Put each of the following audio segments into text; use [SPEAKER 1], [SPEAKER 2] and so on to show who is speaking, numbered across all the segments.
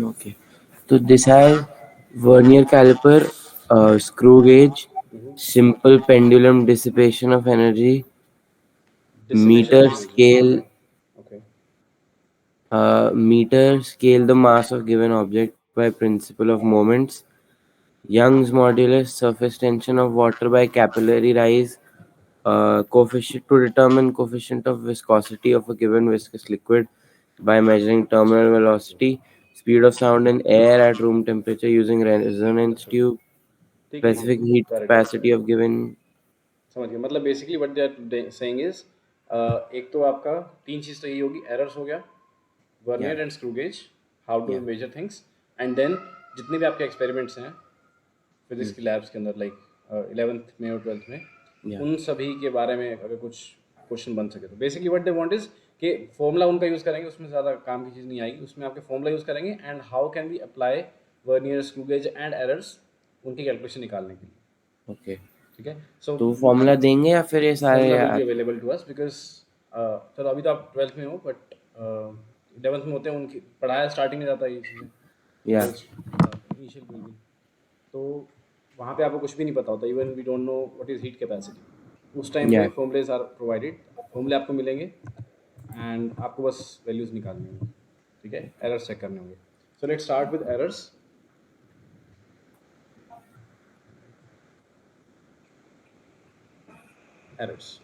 [SPEAKER 1] Okay. So this has vernier caliper, screw gauge, simple pendulum dissipation of energy,
[SPEAKER 2] dissipation
[SPEAKER 1] meter
[SPEAKER 2] of energy,
[SPEAKER 1] scale,
[SPEAKER 2] okay okay
[SPEAKER 1] meter scale the mass of given object by principle of moments, Young's modulus, surface tension of water by capillary rise, coefficient to determine coefficient of viscosity of a given viscous liquid by measuring terminal velocity, speed of sound in air at room temperature using resonance
[SPEAKER 2] अच्छा
[SPEAKER 1] tube,
[SPEAKER 2] ठीक है,
[SPEAKER 1] specific heat
[SPEAKER 2] correct
[SPEAKER 1] capacity of given.
[SPEAKER 2] समझ गया। मतलब basically what they are saying is, एक तो आपका तीन चीज़ तो यही होगी, एरर्स हो गया,
[SPEAKER 1] Yeah,
[SPEAKER 2] vernier and screw gauge, how to
[SPEAKER 1] yeah,
[SPEAKER 2] measure things, and then जितने भी आपके एक्सपेरिमेंट्स हैं फिजिक्स
[SPEAKER 1] mm,
[SPEAKER 2] की लैब्स के अंदर, लाइक 11th में और 12th में,
[SPEAKER 1] yeah,
[SPEAKER 2] उन सभी के बारे में अगर कुछ क्वेश्चन बन सके तो basically what they want is कि फॉर्मूला उनका यूज़ करेंगे, उसमें ज़्यादा काम की चीज़ नहीं आएगी, उसमें आपके फॉर्मूला यूज़ करेंगे and how can we apply vernier screw gauge and errors उनकी कैलकुलेशन निकालने के लिए।
[SPEAKER 1] okay.
[SPEAKER 2] ठीक है, सो
[SPEAKER 1] तो फॉर्मूला देंगे या फिर ये सारे
[SPEAKER 2] formula will be available to us because चलो अभी तो आप 12th में हो, बट 11th में होते हैं, उनकी पढ़ाया स्टार्टिंग में जाता है ये चीज़ें,
[SPEAKER 1] या
[SPEAKER 2] कॉलेज इनिशियल बिल्कुल। तो वहाँ पे आपको कुछ भी नहीं पता होता, even we don't know what is heat capacity. उस टाइम पे
[SPEAKER 1] या
[SPEAKER 2] फॉर्मूलेज आर प्रोवाइडेड, फॉर्मूले आपको मिलेंगे एंड आपको बस वैल्यूज़ निकालनी होंगी। ठीक है, एरर्स चेक करने होंगे। So let's start with errors. Errors,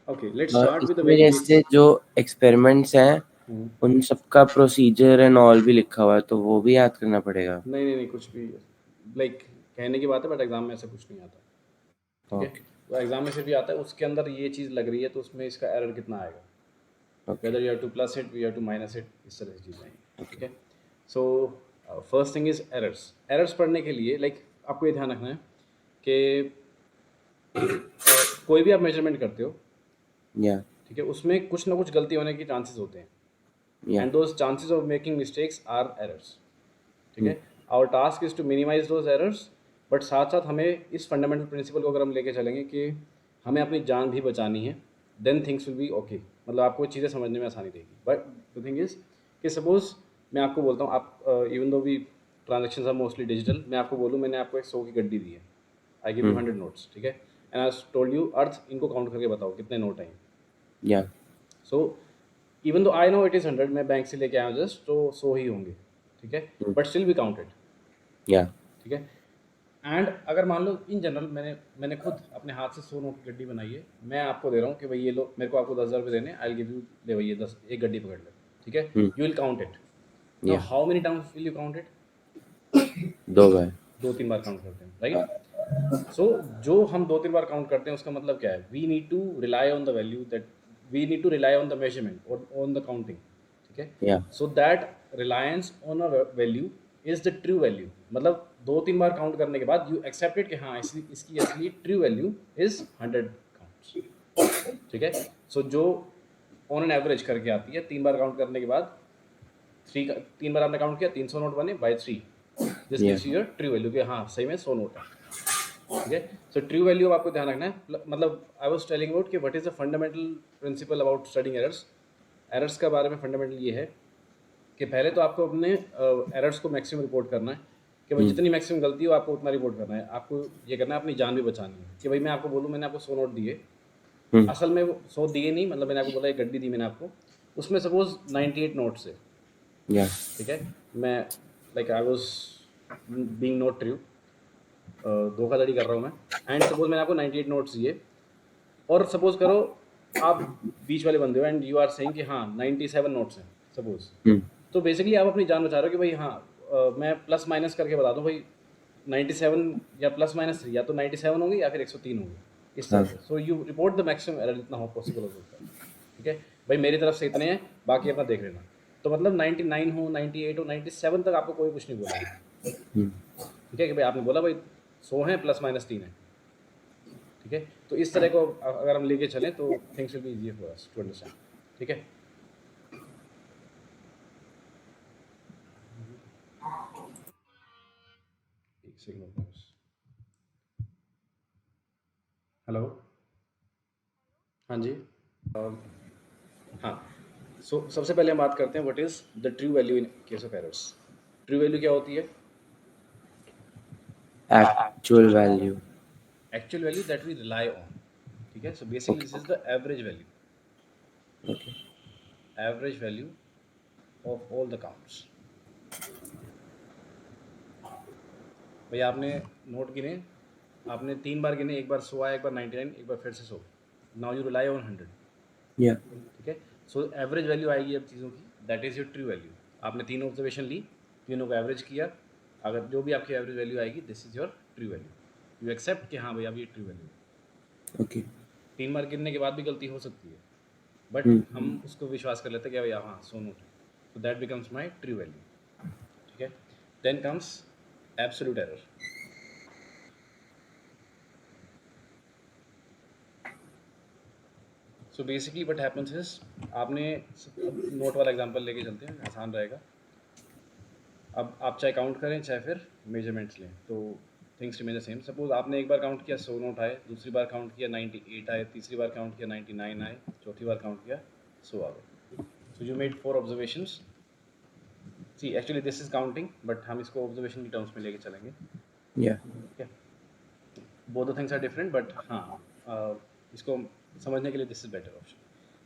[SPEAKER 2] okay let's start with a
[SPEAKER 1] इसमें
[SPEAKER 2] वेरी
[SPEAKER 1] जैसे जो एक्सपेरिमेंट्स हैं उन सबका प्रोसीजर एंड ऑल भी लिखा हुआ है तो वो भी याद करना पड़ेगा.
[SPEAKER 2] नहीं नहीं नहीं, कुछ भी लाइक कहने की बात है, बट एग्जाम में ऐसा कुछ नहीं आता। ठीक है,
[SPEAKER 1] ओके.
[SPEAKER 2] वो एग्जाम में सिर्फ भी आता है, उसके अंदर ये चीज़ लग रही है तो उसमें इसका एरर कितना आएगा,
[SPEAKER 1] okay.
[SPEAKER 2] Whether you have to plus it, you have to minus it, इस तरह की चीज़ें आएंगी। ठीक
[SPEAKER 1] ओके.
[SPEAKER 2] है, so first thing is errors. Errors पढ़ने के लिए लाइक आपको ये ध्यान रखना है कि कोई भी आप मेजरमेंट करते हो,
[SPEAKER 1] या
[SPEAKER 2] ठीक है, उसमें कुछ ना कुछ गलती होने की चांसेस होते हैं,
[SPEAKER 1] yeah
[SPEAKER 2] and those chances of making mistakes are errors. ठीक
[SPEAKER 1] हम्म,
[SPEAKER 2] है, our task is to minimize those errors, but साथ साथ हमें इस फंडामेंटल प्रिंसिपल को अगर हम लेके चलेंगे कि हमें अपनी जान भी बचानी है, then things will be okay. मतलब आपको चीज़ें समझने में आसानी रहेगी। बट द थिंग इज़ कि सपोज मैं आपको बोलता हूँ, आप इवन दो भी ट्रांजेक्शन आर मोस्टली डिजिटल, मैं आपको बोलूँ मैंने आपको एक 100 की गड्डी दी है, आई गिव यू 100 नोट्स। ठीक है, एंड आई टोल्ड यू अर्थ, इनको काउंट करके बताओ कितने नोट हैं।
[SPEAKER 1] या
[SPEAKER 2] so even though I know it is 100, मैं बैंक से लेके आया हूँ जस्ट, तो 100 ही होंगे। ठीक है, बट स्टिल बी काउंटेड।
[SPEAKER 1] या
[SPEAKER 2] ठीक है, एंड अगर मान लो इन जनरल मैंने खुद अपने हाथ से 100 नोट की गड्डी बनाई है, मैं आपको दे रहा हूँ कि भाई ये लो, मेरे को आपको 10,000 रुपये देने, आई गिव यू, ले भाई ये 10 एक गड्डी पकड़ ले। ठीक है, you will count it. Now
[SPEAKER 1] या
[SPEAKER 2] how many times will you count it?
[SPEAKER 1] 2 बार.
[SPEAKER 2] दो तीन बार काउंट करते हैं, राइट। सो जो हम दो तीन बार काउंट करते हैं उसका मतलब क्या है, we need to rely on the value that, we need to rely on the measurement और ऑन द काउंटिंग। ठीक है,
[SPEAKER 1] yeah
[SPEAKER 2] so that reliance on a value is the true value. मतलब दो तीन बार काउंट करने के बाद यू एक्सेप्टेड कि हाँ इसकी असली ट्रू वैल्यू इज 100 काउंट्स। ठीक है, सो जो ऑन एन एवरेज करके आती है, तीन बार काउंट करने के बाद, थ्री का तीन बार आपने काउंट किया, 300 नोट बने बाई थ्री, दिस
[SPEAKER 1] या
[SPEAKER 2] gives you your true value कि हाँ सही में 100 नोट है। ठीक है, सो ट्रू वैल्यू आपको ध्यान रखना है। मतलब आई वाज टेलिंग अबाउट कि what is the fundamental principle about studying errors. Errors का बारे में फंडामेंटल ये है कि पहले तो आपको अपने एरर्स को मैक्सिमम रिपोर्ट करना है, कि भाई जितनी मैक्सिमम गलती हो आपको उतना रिपोर्ट करना है। आपको ये करना है, अपनी जान भी बचानी है। कि भाई मैं आपको बोलूँ मैंने आपको 100 नोट दिए, असल में वो 100 दिए नहीं, मतलब मैंने आपको बोला एक गड्डी दी मैंने आपको, उसमें सपोज 98 नोट्स है।
[SPEAKER 1] या
[SPEAKER 2] ठीक है, मैं like I was being not true, धोखाधड़ी कर रहा हूँ मैं, एंड सपोज मैंने आपको 98 नोट्स दिए, और सपोज करो आप बीच वाले बंदे हो एंड यू आर सेइंग कि हाँ 97 नोट्स हैं सपोज। तो बेसिकली आप अपनी जान बचा रहे हो कि भाई हाँ, मैं प्लस माइनस करके बता दूँ भाई 97 या प्लस माइनस 3, या तो 97 होंगे या फिर 103 होंगे, इस तरह
[SPEAKER 1] हाँ.
[SPEAKER 2] से। So you report the maximum error जितना हो पॉसिबल हो सकता है। ठीक है, भाई मेरी तरफ से इतने हैं, बाकी अपना देख लेना। तो मतलब 99 हो, 98 हो, 97 तक आपको कोई कुछ नहीं बोलेगा। ठीक है, कि भाई आपने बोला भाई 100 हैं प्लस माइनस 3 है। ठीक है, तो इस तरह को अगर हम लेके चलें तो things will be easier for us to understand. ठीक है, एक सेकंड। हेलो, हाँ जी, हाँ, सो सबसे पहले हम बात करते हैं what is the true value in case of errors. True value क्या होती है?
[SPEAKER 1] Actual value.
[SPEAKER 2] Actual value that we rely on. ठीक है, so basically
[SPEAKER 1] Okay.
[SPEAKER 2] This is the average value,
[SPEAKER 1] Okay.
[SPEAKER 2] Average value of all the counts. भाई आपने note गिने, आपने 3 बार गिने, एक बार 100 आया, एक बार 99, एक बार फिर से 100। Now you rely on 100।
[SPEAKER 1] Yeah.
[SPEAKER 2] ठीक है, सो एवरेज वैल्यू आएगी अब चीज़ों की, that is your true value. आपने 3 ऑब्जर्वेशन ली, तीनों को एवरेज किया, अगर जो भी आपकी एवरेज वैल्यू आएगी this is your true value. You accept कि हाँ भाई अब ये ट्रू वैल्यू है।
[SPEAKER 1] Okay.
[SPEAKER 2] 3 बार गिनने के बाद भी गलती हो सकती है, बट
[SPEAKER 1] Hmm.
[SPEAKER 2] हम उसको विश्वास कर लेते हैं कि भाई हाँ 100 नोट है, तो that becomes my true value. ठीक है, then comes absolute error. So basically what happens is, आपने अब नोट वाला एग्जांपल लेके चलते हैं, आसान रहेगा। अब आप चाहे काउंट करें चाहे फिर मेजरमेंट्स लें, तो things remain the same. Suppose आपने एक बार काउंट किया 100 नोट आए, दूसरी बार काउंट किया 98 आए, तीसरी बार काउंट किया 99 आए, चौथी बार काउंट किया 100 आ गए। So you made 4 observations. See actually this is counting, but हम इसको ऑब्जर्वेशन की टर्म्स में लेके चलेंगे।
[SPEAKER 1] Yeah.
[SPEAKER 2] ठीक है, both the things are different, but हाँ इसको समझने के लिए this is better option.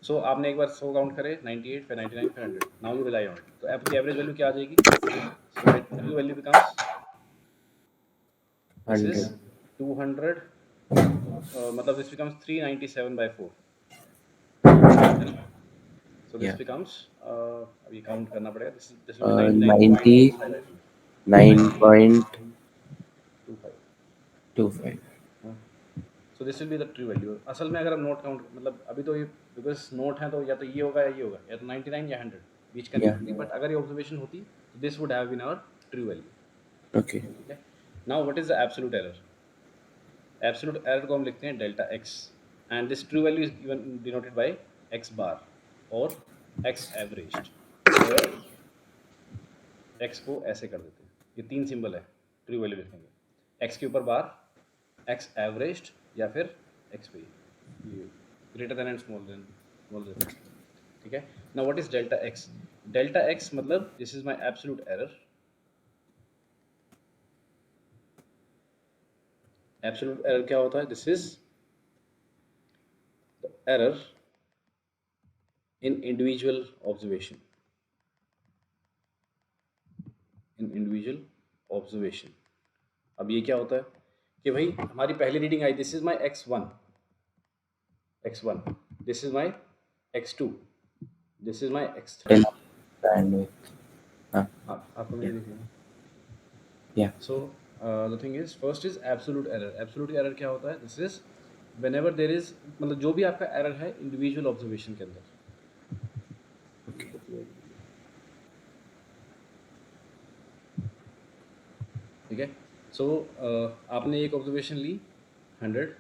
[SPEAKER 2] So आपने एक बार 100 काउंट करे, 98, फिर 99, फिर 100। Now you rely on it, तो आपकी एवरेज वैल्यू क्या आ जाएगी? So my true value becomes, this is
[SPEAKER 1] 100.
[SPEAKER 2] 200, मतलब दिस बिकम्स 397 by 4, है ना? So this
[SPEAKER 1] Yeah.
[SPEAKER 2] बिकम्स, अब ये काउंट करना पड़ेगा, this will B
[SPEAKER 1] 99.25.
[SPEAKER 2] 99.25। So this will be the true value. असल में अगर हम नोट काउंट, मतलब अभी तो ये बिकॉज नोट है तो या तो ये होगा या ये होगा, या तो 99 या 100, बीच का नहीं
[SPEAKER 1] Yeah.
[SPEAKER 2] होती, बट अगर ये ऑब्जर्वेशन होती तो this would have been our true value.
[SPEAKER 1] Okay.
[SPEAKER 2] ठीक है, now what is the absolute error? Absolute error को हम लिखते हैं delta X, and this true value is given denoted by X bar और एक्स एवरेज्ड, और एक्स को ऐसे कर देते हैं, ये 3 सिंबल है ट्रू वैल्यू लिखने के। एक्स के ऊपर बार, एक्स एवरेज्ड, या फिर एक्स पे ये greater than and small than. ठीक है, now what is delta x? Delta X मतलब this is my absolute error. Absolute error क्या होता है? This is the error in individual observation, in individual observation. अब ये क्या होता है कि भाई हमारी पहली रीडिंग आई, this is my x1, x1, this is my x2, this is my x3।
[SPEAKER 1] Bandwidth.
[SPEAKER 2] आपको
[SPEAKER 1] Yeah.
[SPEAKER 2] मेरी दिख रही है?
[SPEAKER 1] Yeah.
[SPEAKER 2] So the thing is, first is absolute error. Absolute error क्या होता है? This is when ever there is, मतलब जो भी आपका एरर है इंडिविजुअल ऑब्जर्वेशन के अंदर।
[SPEAKER 1] Okay.
[SPEAKER 2] ठीक है, सो आपने एक observation Lee 100,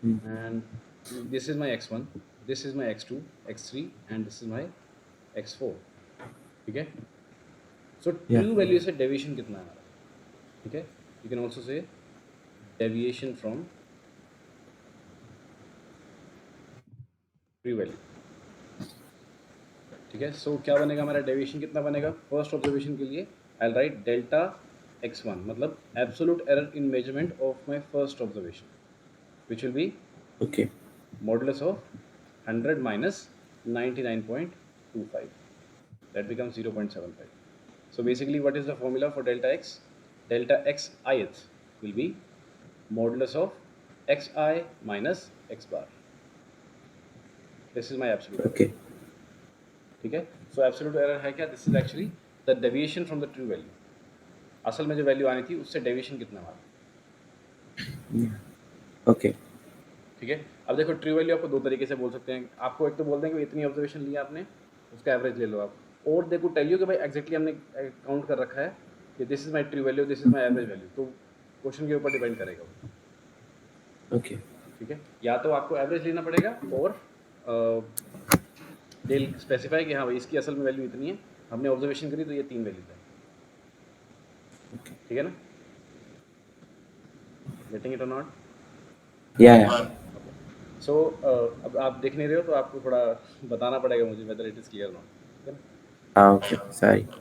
[SPEAKER 1] Hmm.
[SPEAKER 2] and this is my x1, this is my x2, x3, and this is my x4। ठीक है, सो
[SPEAKER 1] Yeah.
[SPEAKER 2] ट्रू वैल्यू से डेविएशन कितना आ रहा है? ठीक है, you can also say deviation from true value. ठीक है, सो क्या बनेगा हमारा डेविएशन? कितना बनेगा? फर्स्ट ऑब्जर्वेशन के लिए आई राइट डेल्टा x1, मतलब absolute error in measurement of my first observation, which will B
[SPEAKER 1] Okay.
[SPEAKER 2] modulus of 100 minus 99.25, that becomes 0.75. So basically what is the formula for delta x? Delta x ith will be modulus of xi minus x bar. This is my absolute error.
[SPEAKER 1] Okay.
[SPEAKER 2] ठीक है, so absolute error है क्या? This is actually the deviation from the true value। असल में जो value आनी थी उससे डेविएशन कितना हुआ?
[SPEAKER 1] Yeah. Okay.
[SPEAKER 2] ठीक है, अब देखो ट्रू वैल्यू आपको दो तरीके से बोल सकते हैं। आपको एक तो बोल देंगे इतनी ऑब्जर्वेशन ली आपने, उसका एवरेज ले लो आप, और देखो टेल यू कि भाई एग्जैक्टली हमने काउंट कर रखा है कि this is my true value, this is my average value, तो क्वेश्चन के ऊपर डिपेंड करेगा वो।
[SPEAKER 1] Okay.
[SPEAKER 2] ठीक है, या तो आपको एवरेज लेना पड़ेगा, और दे स्पेसिफाई कि हाँ भाई इसकी असल में वैल्यू इतनी है, हमने ऑब्जर्वेशन करी तो ये 3 वैल्यूज है।
[SPEAKER 1] Okay.
[SPEAKER 2] ठीक है ना, गेटिंग इट और नॉट?
[SPEAKER 1] Yeah. Yeah.
[SPEAKER 2] सो अब आप देख नहीं रहे हो तो आपको थोड़ा बताना पड़ेगा मुझे whether it is clear not, ठीक है ना?
[SPEAKER 1] Okay, sorry.
[SPEAKER 2] Okay.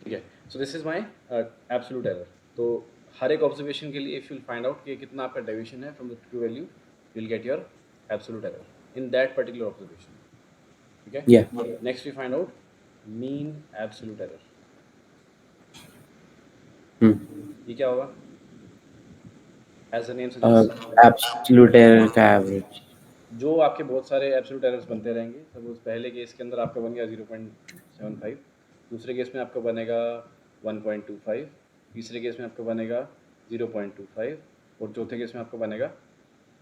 [SPEAKER 2] ठीक है, सो this is my absolute error. तो हर एक ऑब्जर्वेशन के लिए इफ यू फाइंड आउट कि कितना आपका डेविएशन है from the true value, you will get your absolute error in that particular observation, ठीक है?
[SPEAKER 1] Yeah.
[SPEAKER 2] Next we find out mean absolute error.
[SPEAKER 1] Hmm.
[SPEAKER 2] ये क्या होगा? As the name
[SPEAKER 1] Uh,
[SPEAKER 2] suggest,
[SPEAKER 1] Absolute error का average.
[SPEAKER 2] जो आपके बहुत सारे एब्सोल्यूट एरर्स बनते रहेंगे। सपोज पहले केस के अंदर आपका बन गया 0.75, दूसरे केस में आपका बनेगा 1.25, तीसरे केस में आपका बनेगा 0.25 और चौथे केस में आपका बनेगा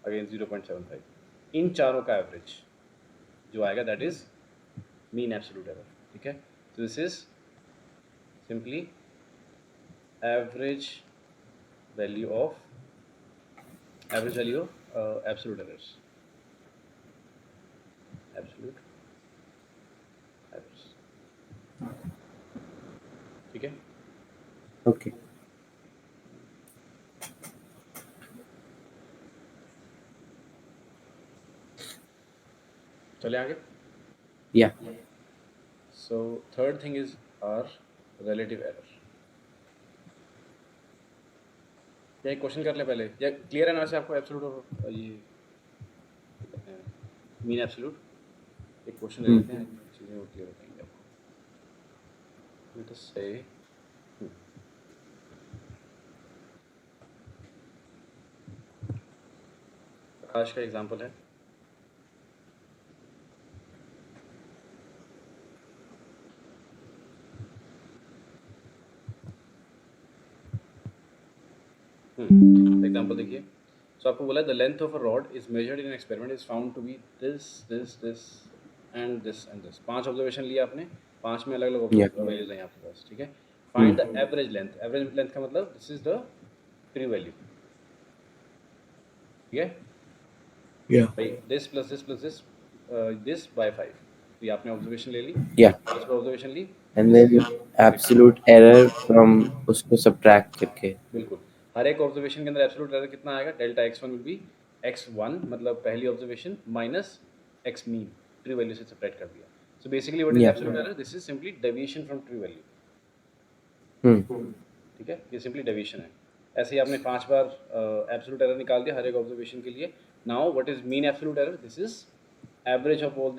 [SPEAKER 2] अगेन 0.75। इन चारों का एवरेज जो आएगा that is mean absolute error, ठीक है? तो this is simply average value of absolute errors, absolute errors, ठीक है?
[SPEAKER 1] Okay.
[SPEAKER 2] चले आगे।
[SPEAKER 1] Yeah.
[SPEAKER 2] So third thing is are relative error. या एक क्वेश्चन कर ले पहले, या क्लियर है ना से आपको एब्सोल्यूट और ये मीन एब्सोल्यूट? एक क्वेश्चन ले
[SPEAKER 1] Hmm.
[SPEAKER 2] लेते हैं, चीज़ें और क्लियर हो जाएंगी आपको। लेट अस से प्रकाश का एग्जांपल है। एग्जांपल देखिए। सो आपको बोला the length of a rod is measured in experiment is found to be this this this and this and this. 5 observation लिया आपने, 5 में अलग अलग
[SPEAKER 1] Yeah.
[SPEAKER 2] वैल्यूज हैं आपके पास, ठीक है?
[SPEAKER 1] Hmm.
[SPEAKER 2] Find the average length. Average length का मतलब this is the true value, ठीक है?
[SPEAKER 1] Yeah.
[SPEAKER 2] भाई this plus this plus this this by 5। तो ये आपने ऑब्जर्वेशन ले ली,
[SPEAKER 1] Yeah.
[SPEAKER 2] 5 पर ऑब्जर्वेशन ली,
[SPEAKER 1] And
[SPEAKER 2] this
[SPEAKER 1] then
[SPEAKER 2] is
[SPEAKER 1] absolute error from उसको subtract करके.
[SPEAKER 2] बिल्कुल। हर एक ऑब्जर्वेशन के अंदर एब्सोल्यूट एरर कितना आएगा? Delta x1 will be x1 मतलब पहली observation minus x mean, true value से सब्ट्रैक्ट कर दिया। सो basically what is
[SPEAKER 1] Yeah.
[SPEAKER 2] Absolute error? This is simply deviation from true value,
[SPEAKER 1] Hmm.
[SPEAKER 2] ठीक है? ये सिंपली डेविएशन है। ऐसे ही आपने 5 बार एब्सोल्यूट एरर निकाल दिया हर एक ऑब्जर्वेशन के लिए। Now what is mean absolute error? This is average of all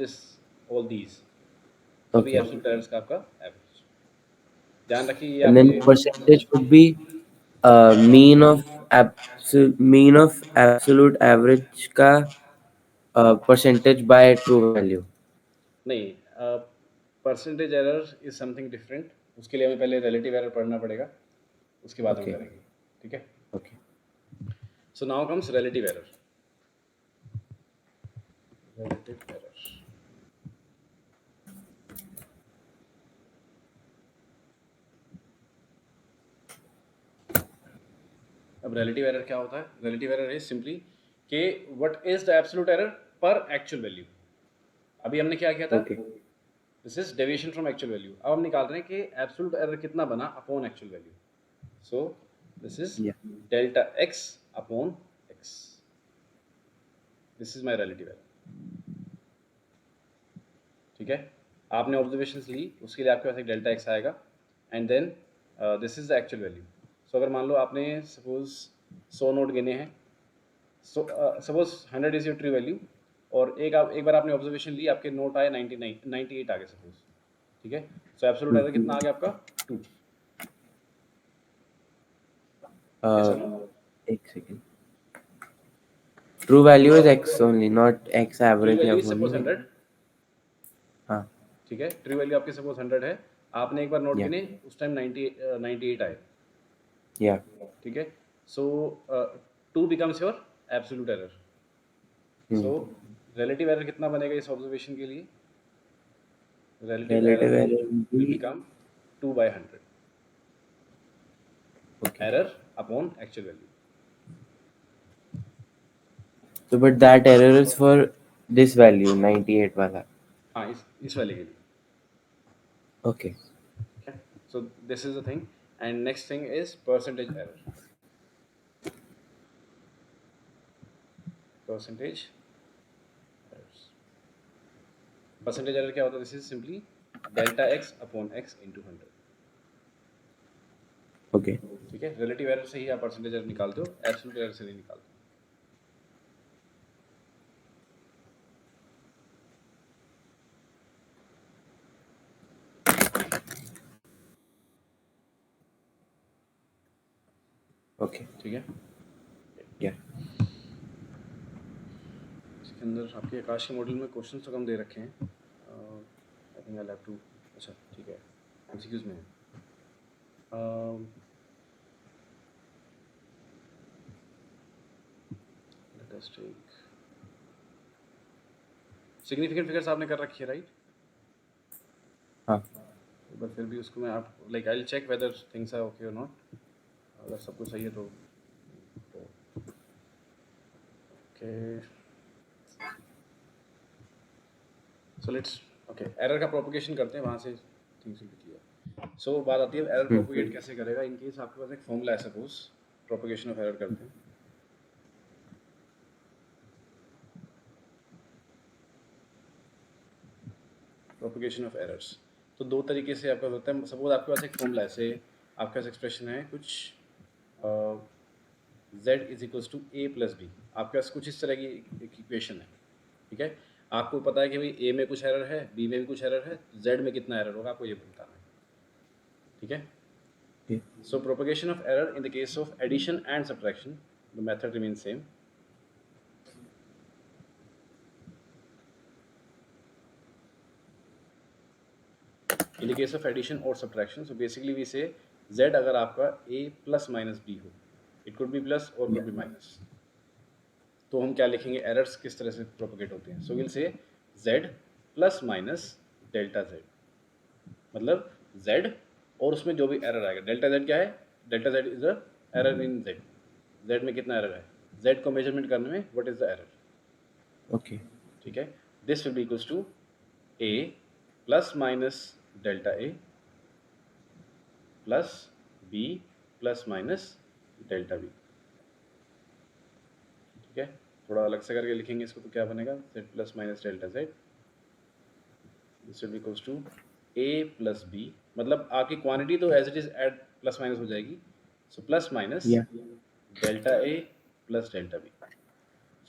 [SPEAKER 2] these सभी
[SPEAKER 1] Okay.
[SPEAKER 2] एब्सोल्यूट एरर्स का आपका एवरेज। ध्यान रखिए ये
[SPEAKER 1] And then
[SPEAKER 2] आपके
[SPEAKER 1] percentage would be mean of absolute average का percentage by true value.
[SPEAKER 2] नहीं, percentage error is something different. उसके लिए हमें पहले रिलेटिव एरर पढ़ना पड़ेगा, उसके बाद हम
[SPEAKER 1] Okay.
[SPEAKER 2] करेंगे, ठीक है?
[SPEAKER 1] Okay.
[SPEAKER 2] So now comes relative error. Relative error, अब रिलेटिव एरर क्या होता है? रिलेटिव एरर इज सिंपली कि what is the absolute error पर एक्चुअल वैल्यू। अभी हमने क्या किया था?
[SPEAKER 1] Okay.
[SPEAKER 2] This is deviation from actual value. अब हम निकाल रहे हैं कि एब्सोल्यूट एरर कितना बना upon actual value. So this is
[SPEAKER 1] Yeah.
[SPEAKER 2] Delta x upon x. This is my relative error, ठीक है? आपने ऑब्जर्वेशंस ली, उसके लिए आपके पास एक डेल्टा एक्स आएगा and then this is the actual value. So अगर मान लो आपने सपोज 100 नोट गिने हैं, suppose 100 is your true value, और एक बार आपने ऑब्जर्वेशन ली, आपके नोट आए 98 आ गए सपोज, ठीक है? सो एब्सोल्यूट एरर कितना आ गया आपका? 2। ऐसा ना?
[SPEAKER 1] एक second. True value is x only, not x
[SPEAKER 2] true
[SPEAKER 1] average
[SPEAKER 2] value
[SPEAKER 1] या
[SPEAKER 2] इज
[SPEAKER 1] वो
[SPEAKER 2] सपोज
[SPEAKER 1] नहीं है.
[SPEAKER 2] 100,
[SPEAKER 1] हाँ.
[SPEAKER 2] ठीक है? ट्रू वैल्यू आपकी सपोज 100 है, आपने एक बार नोट
[SPEAKER 1] Yeah.
[SPEAKER 2] गिने, उस टाइम 98 आए,
[SPEAKER 1] Yeah.
[SPEAKER 2] ठीक है? सो 2 becomes your absolute error.
[SPEAKER 1] Hmm.
[SPEAKER 2] So relative error कितना बनेगा इस ऑब्जर्वेशन के लिए? Relative
[SPEAKER 1] Relative
[SPEAKER 2] error
[SPEAKER 1] error will
[SPEAKER 2] will
[SPEAKER 1] be
[SPEAKER 2] become 2/100
[SPEAKER 1] okay.
[SPEAKER 2] Error upon actual value.
[SPEAKER 1] So, but that error is for This value 98 वाला.
[SPEAKER 2] हाँ, इस वाले के लिए.
[SPEAKER 1] Okay.
[SPEAKER 2] Okay, so this is the thing, and next thing is percentage error. Percentage errors. Percentage error क्या होता है? This is simply delta x upon x into 100.
[SPEAKER 1] Okay.
[SPEAKER 2] ठीक है, रिलेटिव एरर से ही आप परसेंटेज एरर निकालते हो, एब्सोल्यूट एरर से नहीं निकालते.
[SPEAKER 1] Okay.
[SPEAKER 2] ठीक है.
[SPEAKER 1] Yeah.
[SPEAKER 2] इसके अंदर आपके आकाश के मॉडल में क्वेश्चन तो कम दे रखे हैं. I think I have to. अच्छा ठीक है, एमसीक्यूज में है. Let us take significant figures आपने कर रखी है, राइट?
[SPEAKER 1] हाँ.
[SPEAKER 2] बट फिर भी उसको मैं आप like I will check whether things are okay और नॉट. अगर सब कुछ सही है तो okay. So let's okay error का प्रोपगेशन करते हैं, वहाँ से things will be clear. So बात आती है एरर प्रोपगेट कैसे करेगा. इन केस आपके पास एक फॉर्मूला है, सपोज प्रोपगेशन ऑफ एरर करते हैं. प्रोपगेशन ऑफ एरर्स तो दो तरीके से आपका होता है. सपोज आपके पास एक फॉर्मूला है, से आपके पास एक्सप्रेशन है कुछ z is equals to a plus b. आपके पास कुछ इस तरह की एक इक्वेशन है. ठीक है, आपको पता है कि भाई a में कुछ एरर है, b में भी कुछ एरर है, z में कितना एरर होगा आपको ये बताना है. ठीक है.
[SPEAKER 1] Okay.
[SPEAKER 2] So propagation of error in the case of addition and subtraction, the method remains same. In the case of addition or subtraction, so basically we say z अगर आपका a plus minus b हो, it could be plus or could be minus, तो हम क्या लिखेंगे, errors किस तरह से प्रोपोगेट होते हैं. So will say z plus minus delta z, मतलब z और उसमें जो भी एरर आएगा. डेल्टा z क्या है? Delta z is the error in z. z में कितना एरर है, z को मेजरमेंट करने में what is the error.
[SPEAKER 1] Okay.
[SPEAKER 2] ठीक है, this will be equals to a plus minus delta a plus b plus minus delta b. ठीक है, थोड़ा अलग से करके लिखेंगे इसको तो क्या बनेगा, z plus minus delta z. This will be equals to a plus b, मतलब आपकी क्वांटिटी तो as it is add plus minus हो जाएगी. So plus minus
[SPEAKER 1] Yeah.
[SPEAKER 2] Delta a plus delta b.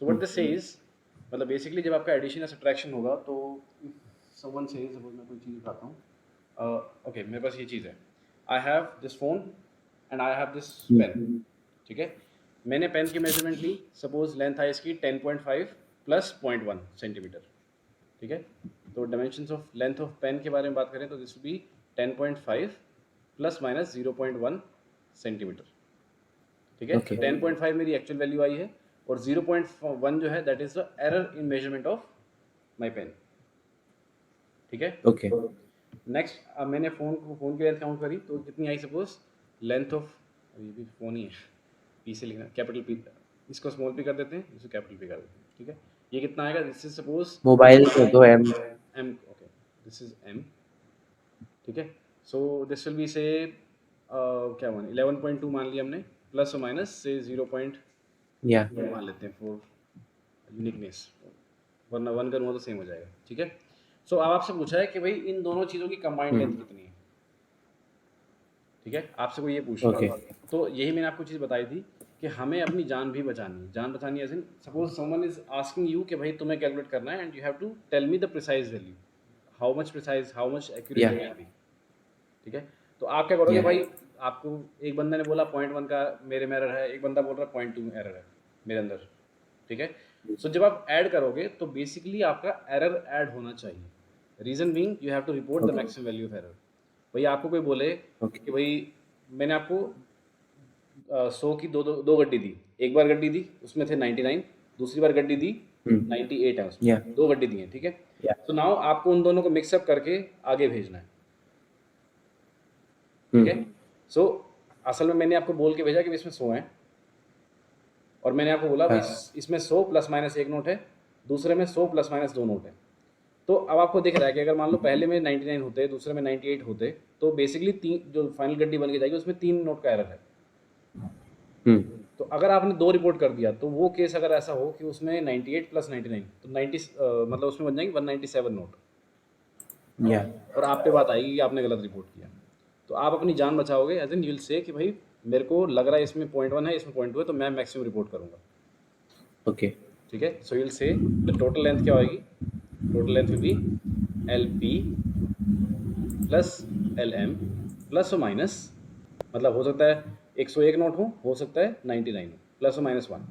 [SPEAKER 2] So what this says, मतलब basically जब आपका addition या subtraction होगा तो समवन सेज, सपोज मैं कोई चीज़ बताता हूँ. ओके, मेरे पास ये चीज़ है, I have this phone and I have this pen. ठीक है, मैंने पेन की मेजरमेंट ली, सपोज लेंथ है इसकी 10.5 प्लस 0.1 सेंटीमीटर. ठीक है, तो dimensions of length of pen के बारे में बात करें तो this will be 10.5 plus minus 0.1 centimetre. ठीक है,
[SPEAKER 1] Okay.
[SPEAKER 2] 10.5 मेरी एक्चुअल वैल्यू आई है और 0.1 जो है that is the error in measurement of my pen. ठीक है.
[SPEAKER 1] Okay.
[SPEAKER 2] नेक्स्ट, अब मैंने फ़ोन की लेंथ काउंट करी तो कितनी आई, सपोज लेंथ ऑफ, ये भी फ़ोन ही है, पी से लिखना, कैपिटल पी, इसको स्मॉल पी कर देते हैं, इसको कैपिटल पी कर देते हैं. ठीक है, ये कितना आएगा, दिस इज सपोज
[SPEAKER 1] मोबाइल से तो M.
[SPEAKER 2] m. Okay, this is m. ठीक है, सो दिस विल बी से क्या मान 11.2 मान लिया हमने, प्लस और माइनस से 0.
[SPEAKER 1] Yeah.
[SPEAKER 2] मान लेते हैं फॉर यूनिकनेस, वरना 1 करूँगा तो सेम हो जाएगा. ठीक है, सो अब आपसे पूछा है कि भाई इन दोनों चीज़ों की कंबाइंड लेंथ कितनी है. ठीक है, आपसे कोई ये पूछ रहा
[SPEAKER 1] Okay.
[SPEAKER 2] है, तो यही मैंने आपको चीज़ बताई थी कि हमें अपनी जान भी बचानी है. जान बचानी है, suppose someone is asking you कि भाई तुम्हें कैलकुलेट करना है and you have to tell me the precise value, how much precise, how much accurate
[SPEAKER 1] Yeah.
[SPEAKER 2] You can be. ठीक है, तो आप क्या करोगे
[SPEAKER 1] Yeah.
[SPEAKER 2] भाई, आपको एक बंदा ने बोला 0.1 का मेरे में एरर है, एक बंदा बोल रहा है 0.2 एरर है मेरे अंदर. ठीक है, सो जब आप ऐड करोगे तो बेसिकली आपका एरर ऐड होना चाहिए. Reason being you have to report the
[SPEAKER 1] Okay.
[SPEAKER 2] Maximum value of error. भाई आपको कोई बोले
[SPEAKER 1] Okay.
[SPEAKER 2] कि भाई मैंने आपको 100 की दो गड्डी दी, एक बार गड्डी दी उसमें थे 99, दूसरी बार गड्डी दी 98 है उसमें.
[SPEAKER 1] Yeah.
[SPEAKER 2] दो गड्डी दी हैं. ठीक है,
[SPEAKER 1] Yeah.
[SPEAKER 2] तो नाउ आपको उन दोनों को मिक्सअप करके आगे भेजना है. ठीक है, सो असल में मैंने आपको बोल के भेजा कि इसमें 100 है और मैंने आपको बोला भाई इसमें 100 प्लस माइनस एक नोट है दूसरे में 100 प्लस माइनस 2 नोट हैं। तो अब आपको दिख रहा है कि अगर मान लो पहले में 99 होते, दूसरे में 98 होते, तो बेसिकली तीन जो फाइनल गड्डी बन के जाएगी उसमें 3 नोट का एरर है।
[SPEAKER 1] हम्म
[SPEAKER 2] तो अगर आपने 2 रिपोर्ट कर दिया, तो वो केस अगर ऐसा हो कि उसमें 98 प्लस 99, तो 90 मतलब उसमें बन जाएंगे 197 नोट,
[SPEAKER 1] या
[SPEAKER 2] और आप पे बात आएगी कि आपने गलत रिपोर्ट किया। तो आप अपनी जान बचाओगे, as in you will say कि भाई मेरे को लग रहा है इसमें .1 है, इसमें .2 है, तो मैं मैक्सिमम रिपोर्ट करूँगा।
[SPEAKER 1] ओके
[SPEAKER 2] ठीक है, सो यू विल से द टोटल लेंथ क्या होगी, total length will be LP plus LM plus और माइनस, मतलब हो सकता है 101 नोट हो सकता है 99 हो, प्लस और माइनस 1।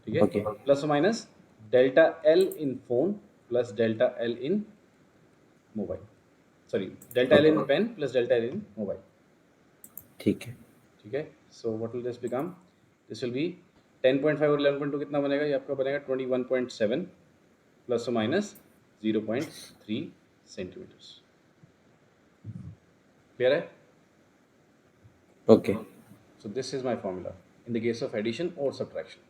[SPEAKER 2] ठीक है,
[SPEAKER 1] ओके
[SPEAKER 2] प्लस और minus delta L in phone plus delta L in mobile, sorry delta L in
[SPEAKER 1] okay
[SPEAKER 2] pen plus delta L in mobile.
[SPEAKER 1] ठीक है।
[SPEAKER 2] ठीक है, so what will this become, this will be 10.5 और 11.2 कितना बनेगा, ये आपका बनेगा 21.7 प्लस और माइनस 0.3 सेंटीमीटर्स। क्लियर है?
[SPEAKER 1] Okay
[SPEAKER 2] So this is my formula in the case of addition or subtraction.